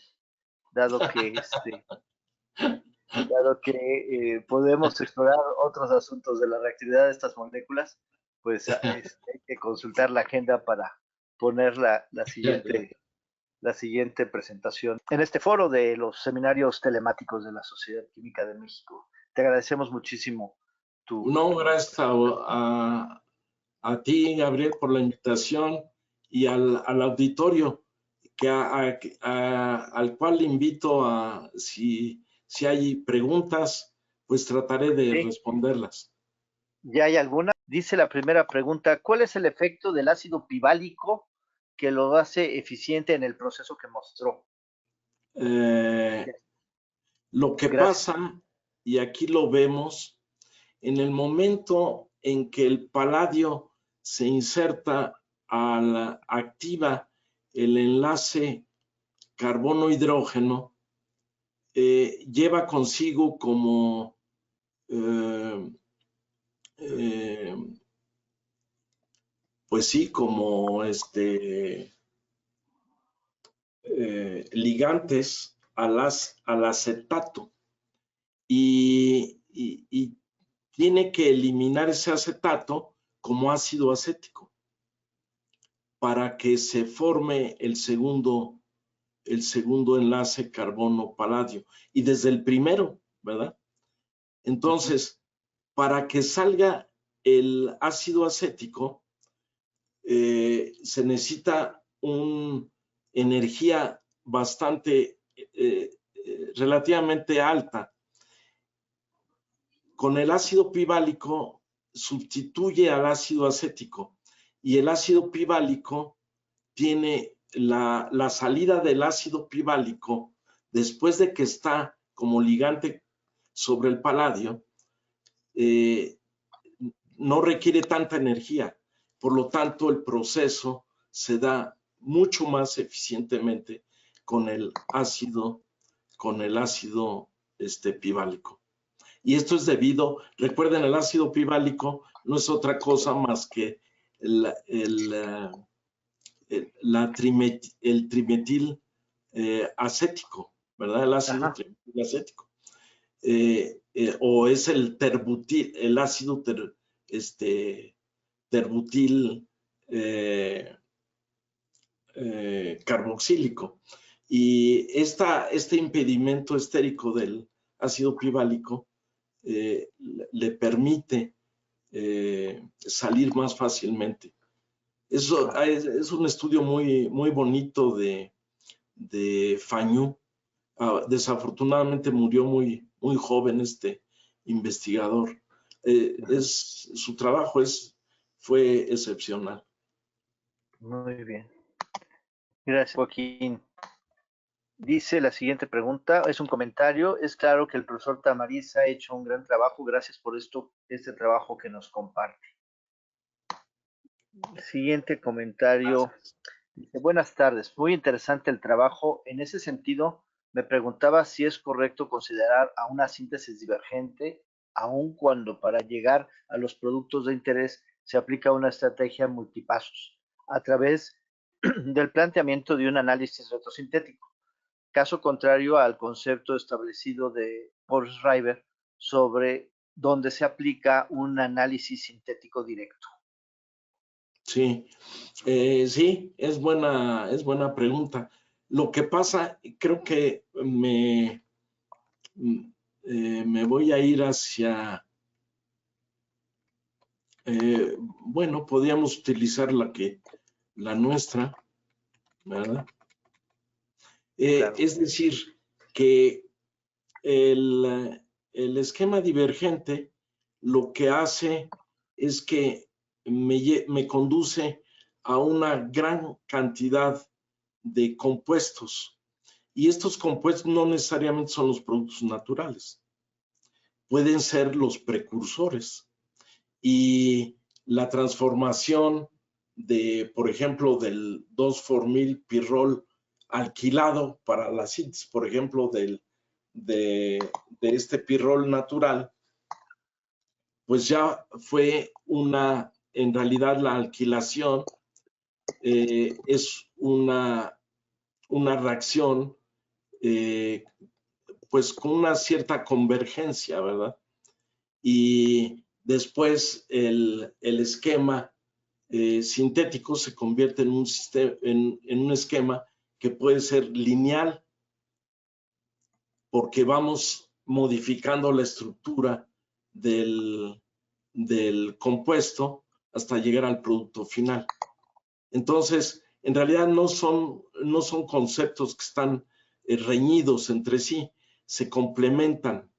dado que podemos explorar otros asuntos de la reactividad de estas moléculas, pues hay que consultar la agenda para poner la siguiente presentación en este foro de los seminarios telemáticos de la Sociedad Química de México. Te agradecemos muchísimo No, gracias a ti, Gabriel, por la invitación, y al auditorio, al cual invito a, si hay preguntas, pues trataré de ¿Sí? responderlas. ¿Ya hay alguna? Dice la primera pregunta, ¿cuál es el efecto del ácido piválico que lo hace eficiente en el proceso que mostró? Lo que Gracias. pasa, y aquí lo vemos, en el momento en que el paladio se inserta activa el enlace carbono-hidrógeno, lleva consigo como pues sí, como ligantes al acetato, y tiene que eliminar ese acetato como ácido acético para que se forme el segundo enlace carbono-paladio, y desde el primero, ¿verdad? Entonces, para que salga el ácido acético, se necesita una energía bastante, relativamente alta. Con el ácido piválico sustituye al ácido acético, y el ácido piválico tiene la salida del ácido piválico después de que está como ligante sobre el paladio, no requiere tanta energía. Por lo tanto, el proceso se da mucho más eficientemente con el ácido piválico. Y esto es debido, recuerden, el ácido piválico no es otra cosa más que el trimetil acético, ¿verdad? El ácido trimetil acético. O es el terbutil, el ácido terbutil carboxílico. Y este impedimento estérico del ácido piválico le permite salir más fácilmente. Eso es un estudio muy, muy bonito de Fagnoux. Desafortunadamente murió muy, muy joven este investigador. Su trabajo fue excepcional. Muy bien. Gracias, Joaquín. Dice la siguiente pregunta, es un comentario. Es claro que el profesor Tamariz ha hecho un gran trabajo. Gracias por este trabajo que nos comparte. Siguiente comentario. Dice, buenas tardes. Muy interesante el trabajo. En ese sentido, me preguntaba si es correcto considerar a una síntesis divergente, aun cuando para llegar a los productos de interés se aplica una estrategia multipasos, a través del planteamiento de un análisis retrosintético, caso contrario al concepto establecido por Schreiber sobre donde se aplica un análisis sintético directo. Sí, sí, es buena pregunta. Lo que pasa, creo que me voy a ir hacia, bueno, podríamos utilizar la nuestra, ¿verdad? Claro. Es decir, que el esquema divergente lo que hace es que me conduce a una gran cantidad de compuestos. Y estos compuestos no necesariamente son los productos naturales, pueden ser los precursores. Y la transformación de, por ejemplo, del 2,4-Mil-pirrol alquilado para la síntesis, por ejemplo, de este pirrol natural, pues ya fue en realidad la alquilación es una reacción pues con una cierta convergencia, ¿verdad? Y después el esquema sintético se convierte en un esquema que puede ser lineal, porque vamos modificando la estructura del compuesto hasta llegar al producto final. Entonces, en realidad no son conceptos que están reñidos entre sí, se complementan.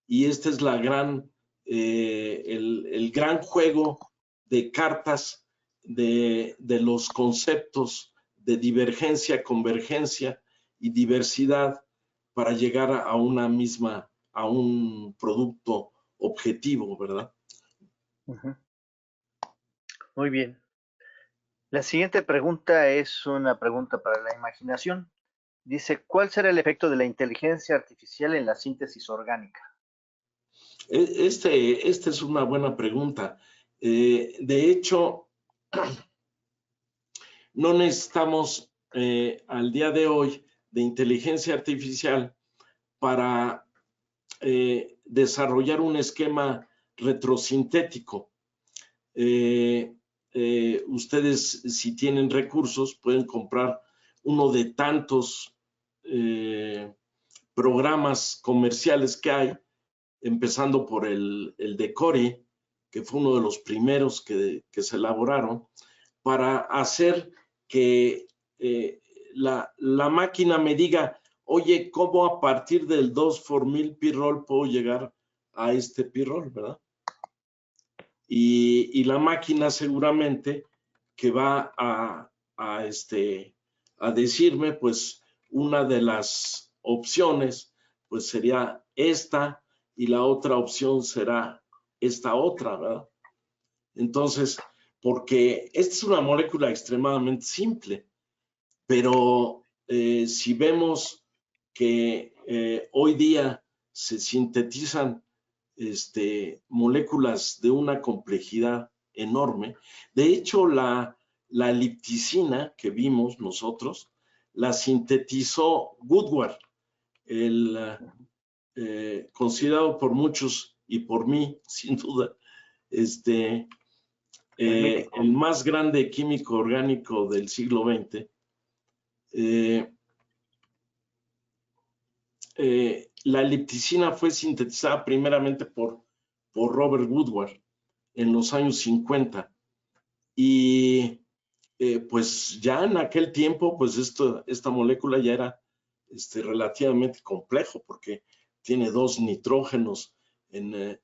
Y este es el gran juego de cartas de los conceptos de divergencia, convergencia y diversidad para llegar a un producto objetivo, ¿verdad? Muy bien. La siguiente pregunta es una pregunta para la imaginación. Dice, ¿cuál será el efecto de la inteligencia artificial en la síntesis orgánica? Esta es una buena pregunta. De hecho, no necesitamos al día de hoy de inteligencia artificial para desarrollar un esquema retrosintético. Ustedes, si tienen recursos, pueden comprar uno de tantos programas comerciales que hay, empezando por el de Cori, que fue uno de los primeros que se elaboraron, para hacer que la máquina me diga, oye, ¿cómo a partir del 2,4-Mil-pirrol puedo llegar a este pirrol, verdad? Y la máquina seguramente que va a decirme, pues, una de las opciones, pues sería esta, y la otra opción será esta otra, ¿verdad? Entonces, porque esta es una molécula extremadamente simple, pero si vemos que hoy día se sintetizan moléculas de una complejidad enorme, de hecho la lipticina que vimos nosotros, la sintetizó Woodward, considerado por muchos y por mí, sin duda, el más grande químico orgánico del siglo XX. La lipticina fue sintetizada primeramente por Robert Woodward en los años 50 y pues ya en aquel tiempo pues esta molécula ya era relativamente complejo porque tiene 2 nitrógenos en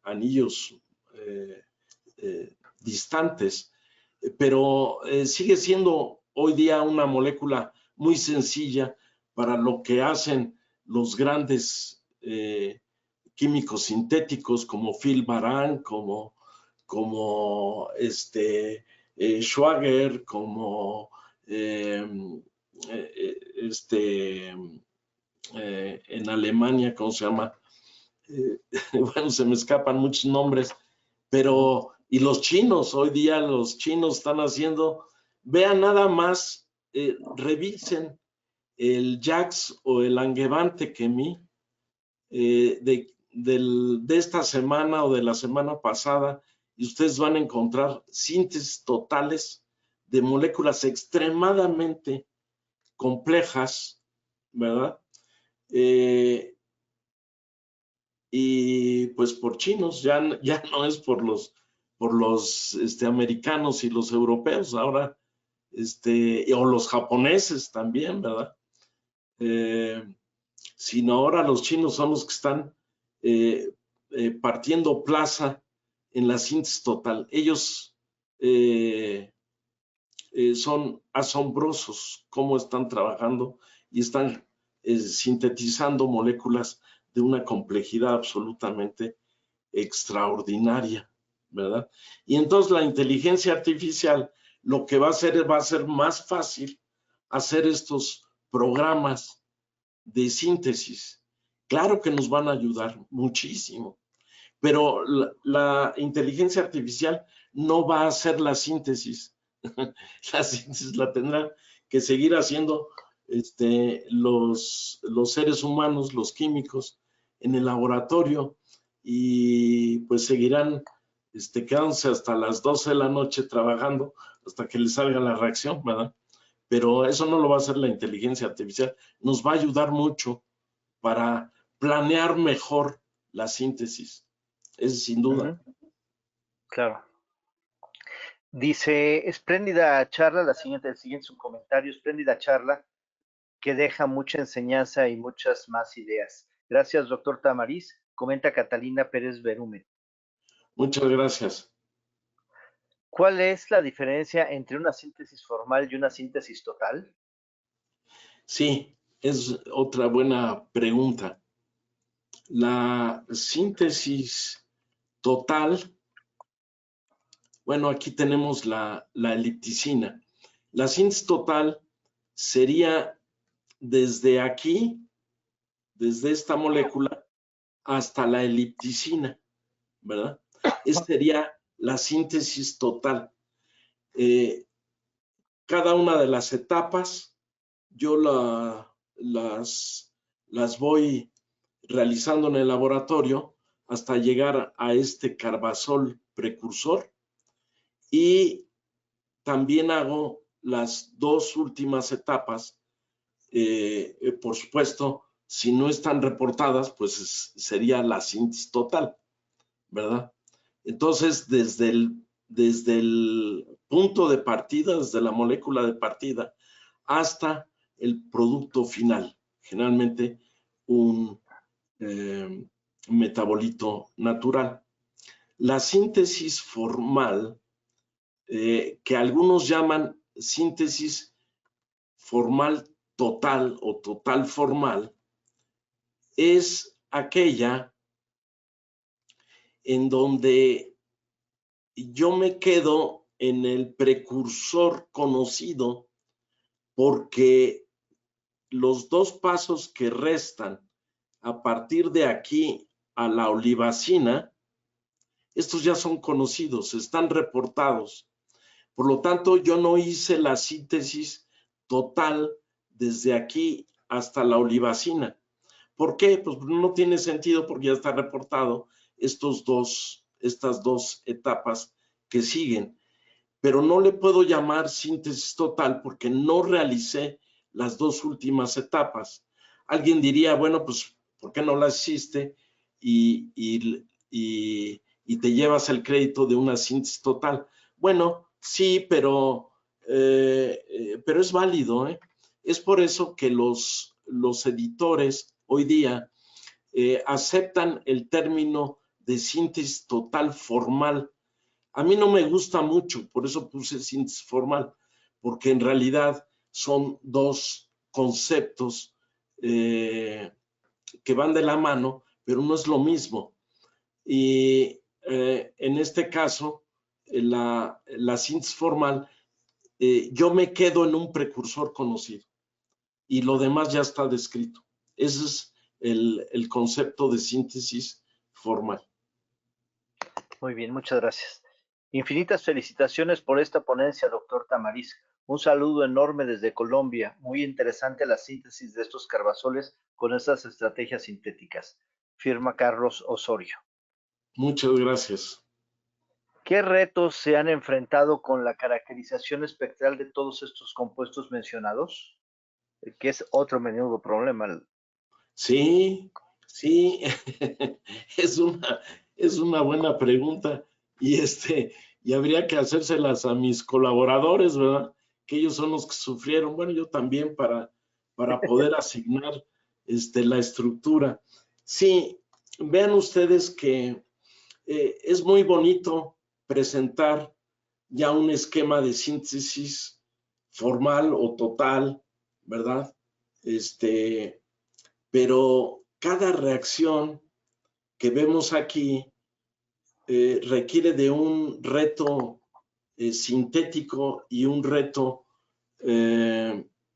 anillos distantes, pero sigue siendo hoy día una molécula muy sencilla para lo que hacen los grandes químicos sintéticos como Phil Baran, como Schwager, como en Alemania, ¿cómo se llama? Bueno, se me escapan muchos nombres, pero y los chinos, hoy día los chinos están haciendo vean nada más, revisen el JAX o el Angevante Chemie de esta semana o de la semana pasada, y ustedes van a encontrar síntesis totales de moléculas extremadamente complejas, ¿verdad? Y pues por chinos, ya no es por los americanos y los europeos, ahora, o los japoneses también, ¿verdad? Sino ahora los chinos son los que están partiendo plaza en la síntesis total. Ellos son asombrosos cómo están trabajando y están sintetizando moléculas de una complejidad absolutamente extraordinaria, ¿verdad? Y entonces la inteligencia artificial lo que va a ser más fácil hacer estos programas de síntesis. Claro que nos van a ayudar muchísimo, pero la inteligencia artificial no va a hacer la síntesis. La síntesis la tendrán que seguir haciendo los seres humanos, los químicos, en el laboratorio, y pues seguirán quedándose hasta las 12 de la noche trabajando hasta que les salga la reacción, ¿verdad? Pero eso no lo va a hacer la inteligencia artificial. Nos va a ayudar mucho para planear mejor la síntesis. Es sin duda. Claro. Dice, espléndida charla, el siguiente es un comentario, espléndida charla que deja mucha enseñanza y muchas más ideas. Gracias, doctor Tamariz, comenta Catalina Pérez Berumen. Muchas gracias. ¿Cuál es la diferencia entre una síntesis formal y una síntesis total? Sí, es otra buena pregunta. La síntesis total, bueno, aquí tenemos la elipticina. La síntesis total sería desde aquí, desde esta molécula, hasta la elipticina, ¿verdad? Esa sería la síntesis total. Cada una de las etapas yo las voy realizando en el laboratorio hasta llegar a este carbazol precursor, y también hago las dos últimas etapas. Por supuesto, si no están reportadas, pues sería la síntesis total, ¿verdad? Entonces, desde el punto de partida, desde la molécula de partida, hasta el producto final, generalmente un metabolito natural. La síntesis formal, que algunos llaman síntesis formal total o total formal, es aquella en donde yo me quedo en el precursor conocido, porque los dos pasos que restan a partir de aquí a la olivacina, estos ya son conocidos, están reportados. Por lo tanto, yo no hice la síntesis total desde aquí hasta la olivacina. ¿Por qué? Pues no tiene sentido, porque ya está reportado estas dos etapas que siguen. Pero no le puedo llamar síntesis total porque no realicé las dos últimas etapas. Alguien diría, bueno, pues, ¿por qué no las hiciste y te llevas el crédito de una síntesis total? Bueno, sí, pero es válido, ¿eh? Es por eso que los editores hoy día aceptan el término de síntesis total formal. A mí no me gusta mucho, por eso puse síntesis formal, porque en realidad son dos conceptos que van de la mano, pero no es lo mismo. Y en este caso, la síntesis formal, yo me quedo en un precursor conocido y lo demás ya está descrito. Ese es el concepto de síntesis formal. Muy bien, muchas gracias. Infinitas felicitaciones por esta ponencia, doctor Tamariz. Un saludo enorme desde Colombia. Muy interesante la síntesis de estos carbazoles con estas estrategias sintéticas. Firma Carlos Osorio. Muchas gracias. ¿Qué retos se han enfrentado con la caracterización espectral de todos estos compuestos mencionados? Que es otro menudo problema. Sí, sí, es una buena pregunta y habría que hacérselas a mis colaboradores, ¿verdad? Que ellos son los que sufrieron, bueno, yo también para poder asignar la estructura. Sí, vean ustedes que es muy bonito presentar ya un esquema de síntesis formal o total, ¿verdad? Pero cada reacción que vemos aquí requiere de un reto sintético y un reto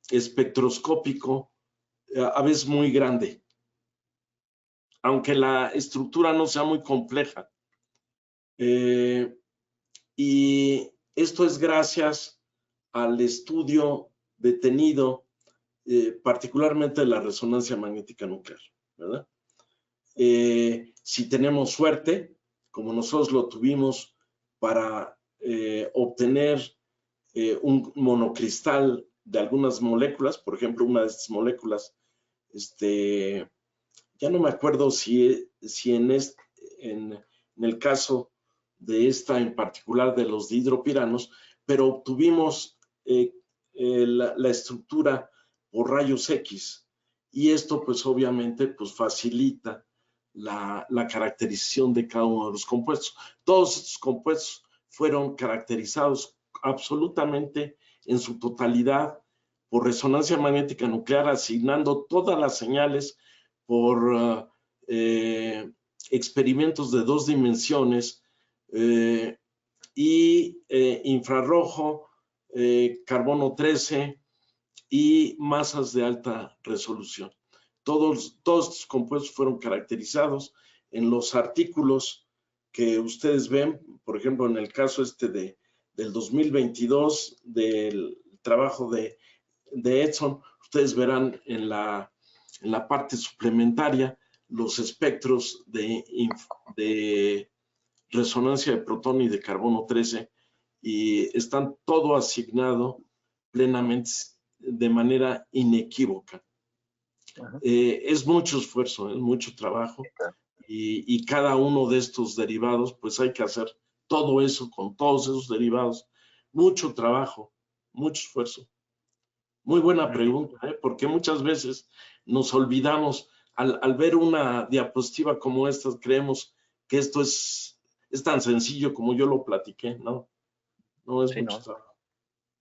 espectroscópico a veces muy grande, aunque la estructura no sea muy compleja. Y esto es gracias al estudio detenido, particularmente de la resonancia magnética nuclear, ¿verdad? Si tenemos suerte, como nosotros lo tuvimos para obtener un monocristal de algunas moléculas, por ejemplo, una de estas moléculas, ya no me acuerdo si en el caso de esta en particular de los dihidropiranos, pero obtuvimos la estructura por rayos X y esto pues obviamente pues facilita la caracterización de cada uno de los compuestos. Todos estos compuestos fueron caracterizados absolutamente en su totalidad por resonancia magnética nuclear, asignando todas las señales por experimentos de 2 dimensiones y infrarrojo, carbono 13 y masas de alta resolución. Todos estos compuestos fueron caracterizados en los artículos que ustedes ven, por ejemplo, en el caso del 2022, del trabajo de Edson, ustedes verán en la parte suplementaria los espectros de resonancia de protonio y de carbono 13 y están todo asignado plenamente de manera inequívoca. Es mucho esfuerzo, es mucho trabajo y cada uno de estos derivados, pues hay que hacer todo eso con todos esos derivados. Mucho trabajo, mucho esfuerzo. Muy buena pregunta, porque muchas veces nos olvidamos al ver una diapositiva como esta, creemos que esto es tan sencillo como yo lo platiqué, ¿no? No es mucho trabajo.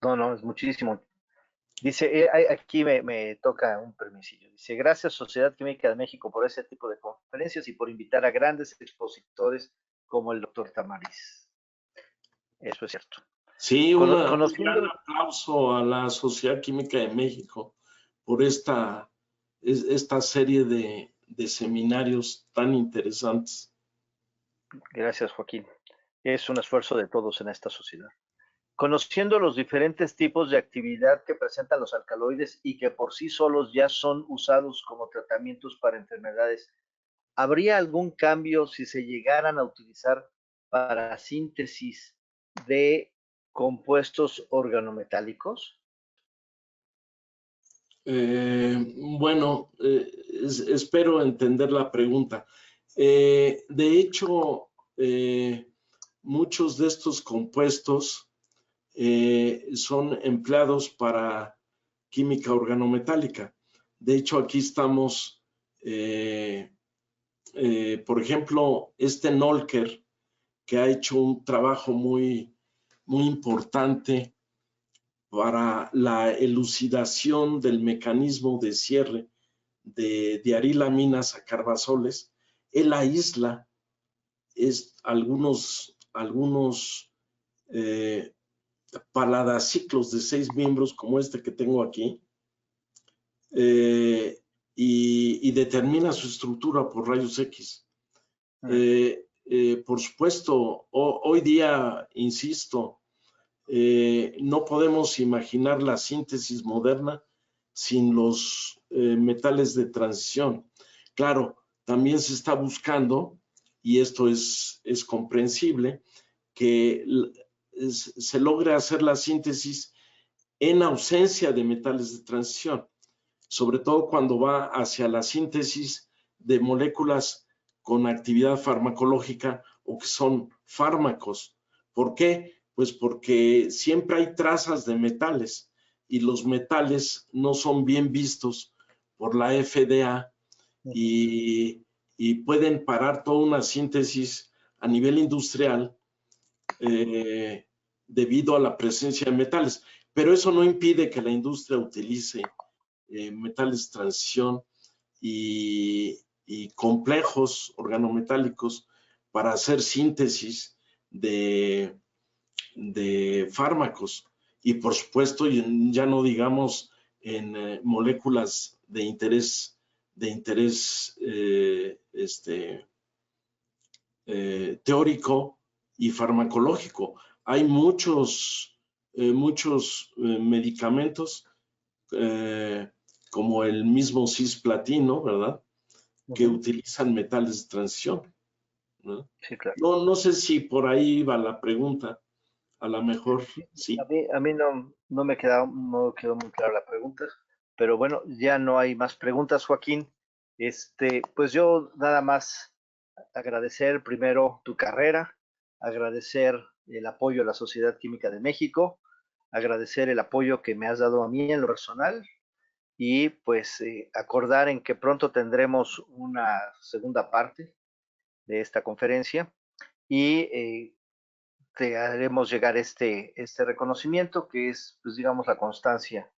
No, es muchísimo. Dice, aquí me toca un permisillo. Dice, gracias Sociedad Química de México por ese tipo de conferencias y por invitar a grandes expositores como el doctor Tamariz. Eso es cierto. Sí, un gran aplauso a la Sociedad Química de México por esta serie de seminarios tan interesantes. Gracias, Joaquín. Es un esfuerzo de todos en esta sociedad. Conociendo los diferentes tipos de actividad que presentan los alcaloides y que por sí solos ya son usados como tratamientos para enfermedades, ¿habría algún cambio si se llegaran a utilizar para síntesis de compuestos organometálicos? Bueno, espero entender la pregunta. De hecho, muchos de estos compuestos son empleados para química organometálica. De hecho, aquí estamos, por ejemplo, Nolker, que ha hecho un trabajo muy importante para la elucidación del mecanismo de cierre de diarilaminas a carbazoles. Él aísla algunos paladaciclos de 6 miembros como este que tengo aquí y determina su estructura por rayos X. Por supuesto, hoy día, insisto, no podemos imaginar la síntesis moderna sin los metales de transición. Claro, también se está buscando, y esto es comprensible, que se logre hacer la síntesis en ausencia de metales de transición, sobre todo cuando va hacia la síntesis de moléculas con actividad farmacológica o que son fármacos. ¿Por qué? Pues porque siempre hay trazas de metales y los metales no son bien vistos por la FDA y pueden parar toda una síntesis a nivel industrial debido a la presencia de metales. Pero eso no impide que la industria utilice metales de transición y complejos organometálicos para hacer síntesis de fármacos. Y por supuesto, ya no digamos en moléculas de interés teórico y farmacológico. Hay muchos medicamentos como el mismo cisplatino, ¿verdad? Que utilizan metales de transición, ¿no? Sí, claro. No sé si por ahí va la pregunta, a lo mejor sí. A mí no me quedó muy clara la pregunta, pero bueno, ya no hay más preguntas, Joaquín. Pues yo nada más agradecer primero tu carrera, agradecer el apoyo a la Sociedad Química de México, agradecer el apoyo que me has dado a mí en lo personal y pues acordar en que pronto tendremos una segunda parte de esta conferencia y te haremos llegar este reconocimiento que es, pues digamos, la constancia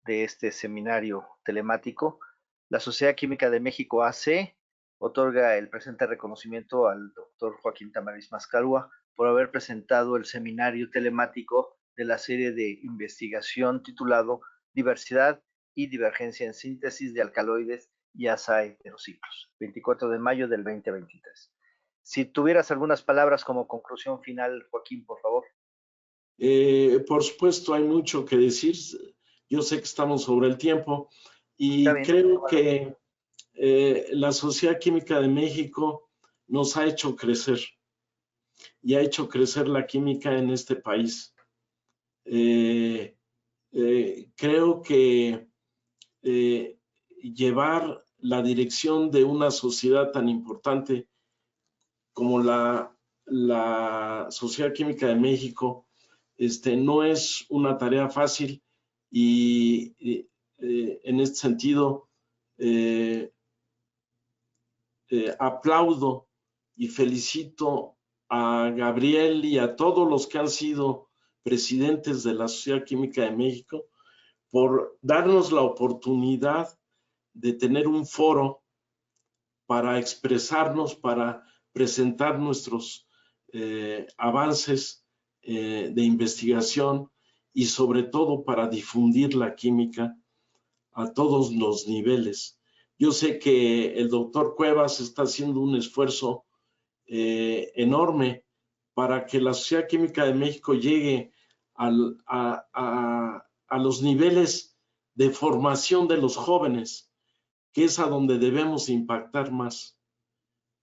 de este seminario telemático. La Sociedad Química de México AC otorga el presente reconocimiento al doctor Joaquín Tamariz Mascarúa por haber presentado el seminario telemático de la serie de investigación titulado Diversidad y Divergencia en Síntesis de Alcaloides y Asa Heterociclos, 24 de mayo del 2023. Si tuvieras algunas palabras como conclusión final, Joaquín, por favor. Por supuesto, hay mucho que decir. Yo sé que estamos sobre el tiempo y creo que la Sociedad Química de México nos ha hecho crecer y ha hecho crecer la química en este país. Creo que llevar la dirección de una sociedad tan importante como la Sociedad Química de México no es una tarea fácil y en este sentido aplaudo y felicito a Gabriel y a todos los que han sido presidentes de la Sociedad Química de México por darnos la oportunidad de tener un foro para expresarnos, para presentar nuestros avances de investigación y sobre todo para difundir la química a todos los niveles. Yo sé que el doctor Cuevas está haciendo un esfuerzo enorme para que la Sociedad Química de México llegue a los niveles de formación de los jóvenes, que es a donde debemos impactar más,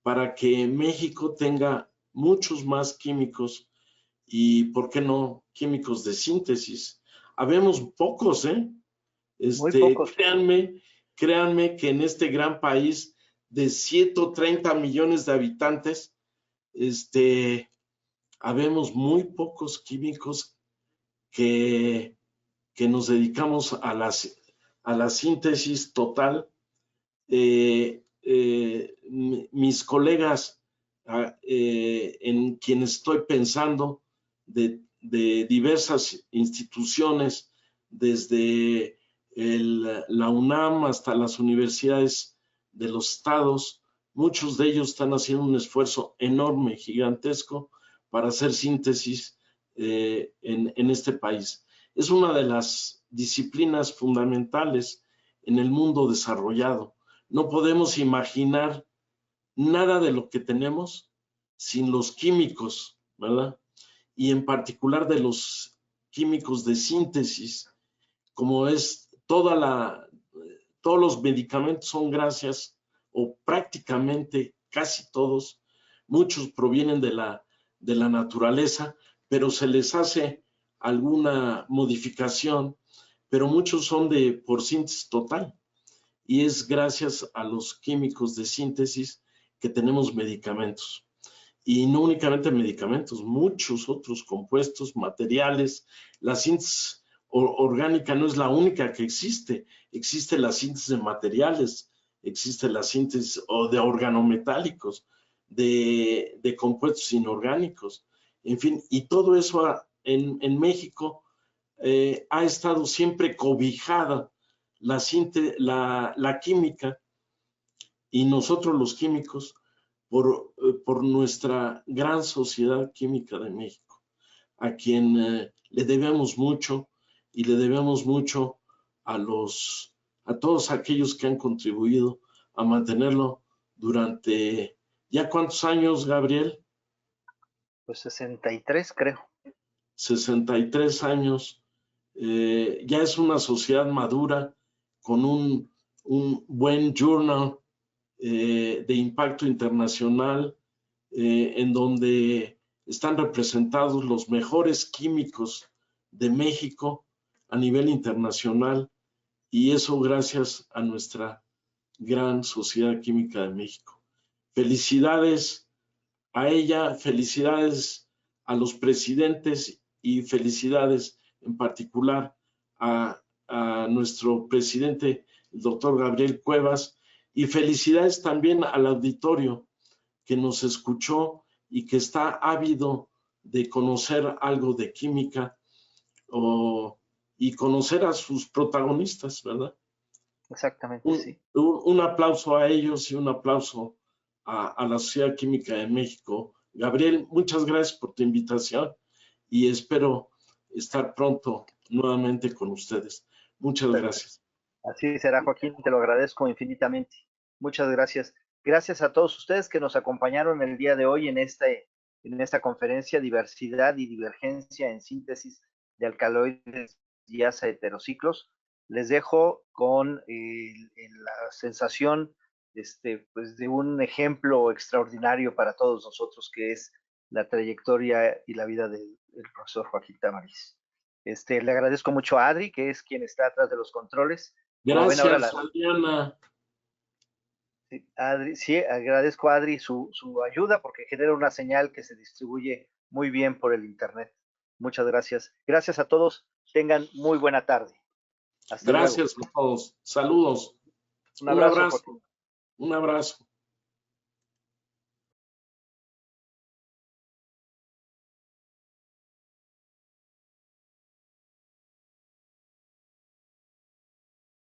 para que México tenga muchos más químicos y, ¿por qué no, químicos de síntesis? Habemos pocos, ¿eh? Muy pocos. Créanme que en este gran país de 130 millones de habitantes, habemos muy pocos químicos que nos dedicamos a la síntesis total. Mis colegas en quienes estoy pensando de diversas instituciones, desde la UNAM hasta las universidades de los estados, muchos de ellos están haciendo un esfuerzo enorme, gigantesco, para hacer síntesis en este país. Es una de las disciplinas fundamentales en el mundo desarrollado. No podemos imaginar nada de lo que tenemos sin los químicos, ¿verdad? Y en particular de los químicos de síntesis, como es todos los medicamentos son gracias, o prácticamente casi todos, muchos provienen de la naturaleza, pero se les hace alguna modificación, pero muchos son por síntesis total. Y es gracias a los químicos de síntesis que tenemos medicamentos. Y no únicamente medicamentos, muchos otros compuestos, materiales. La síntesis orgánica no es la única que existe. Existe la síntesis de materiales, existe la síntesis de organometálicos, de compuestos inorgánicos, en fin, y todo eso en México ha estado siempre cobijada la química y nosotros los químicos por nuestra gran Sociedad Química de México, a quien le debemos mucho, y le debemos mucho a todos aquellos que han contribuido a mantenerlo durante, ¿ya cuántos años, Gabriel? Pues 63, creo. 63 años. Ya es una sociedad madura con un buen journal de impacto internacional, en donde están representados los mejores químicos de México a nivel internacional, y eso gracias a nuestra gran Sociedad Química de México. Felicidades a ella, felicidades a los presidentes y felicidades en particular a nuestro presidente, el doctor Gabriel Cuevas, y felicidades también al auditorio que nos escuchó y que está ávido de conocer algo de química y conocer a sus protagonistas, ¿verdad? Exactamente, sí. Un aplauso a ellos y un aplauso a la Sociedad Química de México. Gabriel, muchas gracias por tu invitación y espero estar pronto nuevamente con ustedes. Muchas gracias. Así será, Joaquín, te lo agradezco infinitamente. Muchas gracias. Gracias a todos ustedes que nos acompañaron el día de hoy en esta conferencia, Diversidad y Divergencia en Síntesis de Alcaloides y Asa Heterociclos. Les dejo con la sensación pues de un ejemplo extraordinario para todos nosotros, que es la trayectoria y la vida del profesor Joaquín Tamariz. Le agradezco mucho a Adri, que es quien está atrás de los controles. Gracias, Adriana. Sí, Adri, sí, agradezco a Adri su ayuda, porque genera una señal que se distribuye muy bien por el internet. Muchas gracias. Gracias a todos. Tengan muy buena tarde. Hasta luego. Gracias a todos. Saludos. Un abrazo. Un abrazo.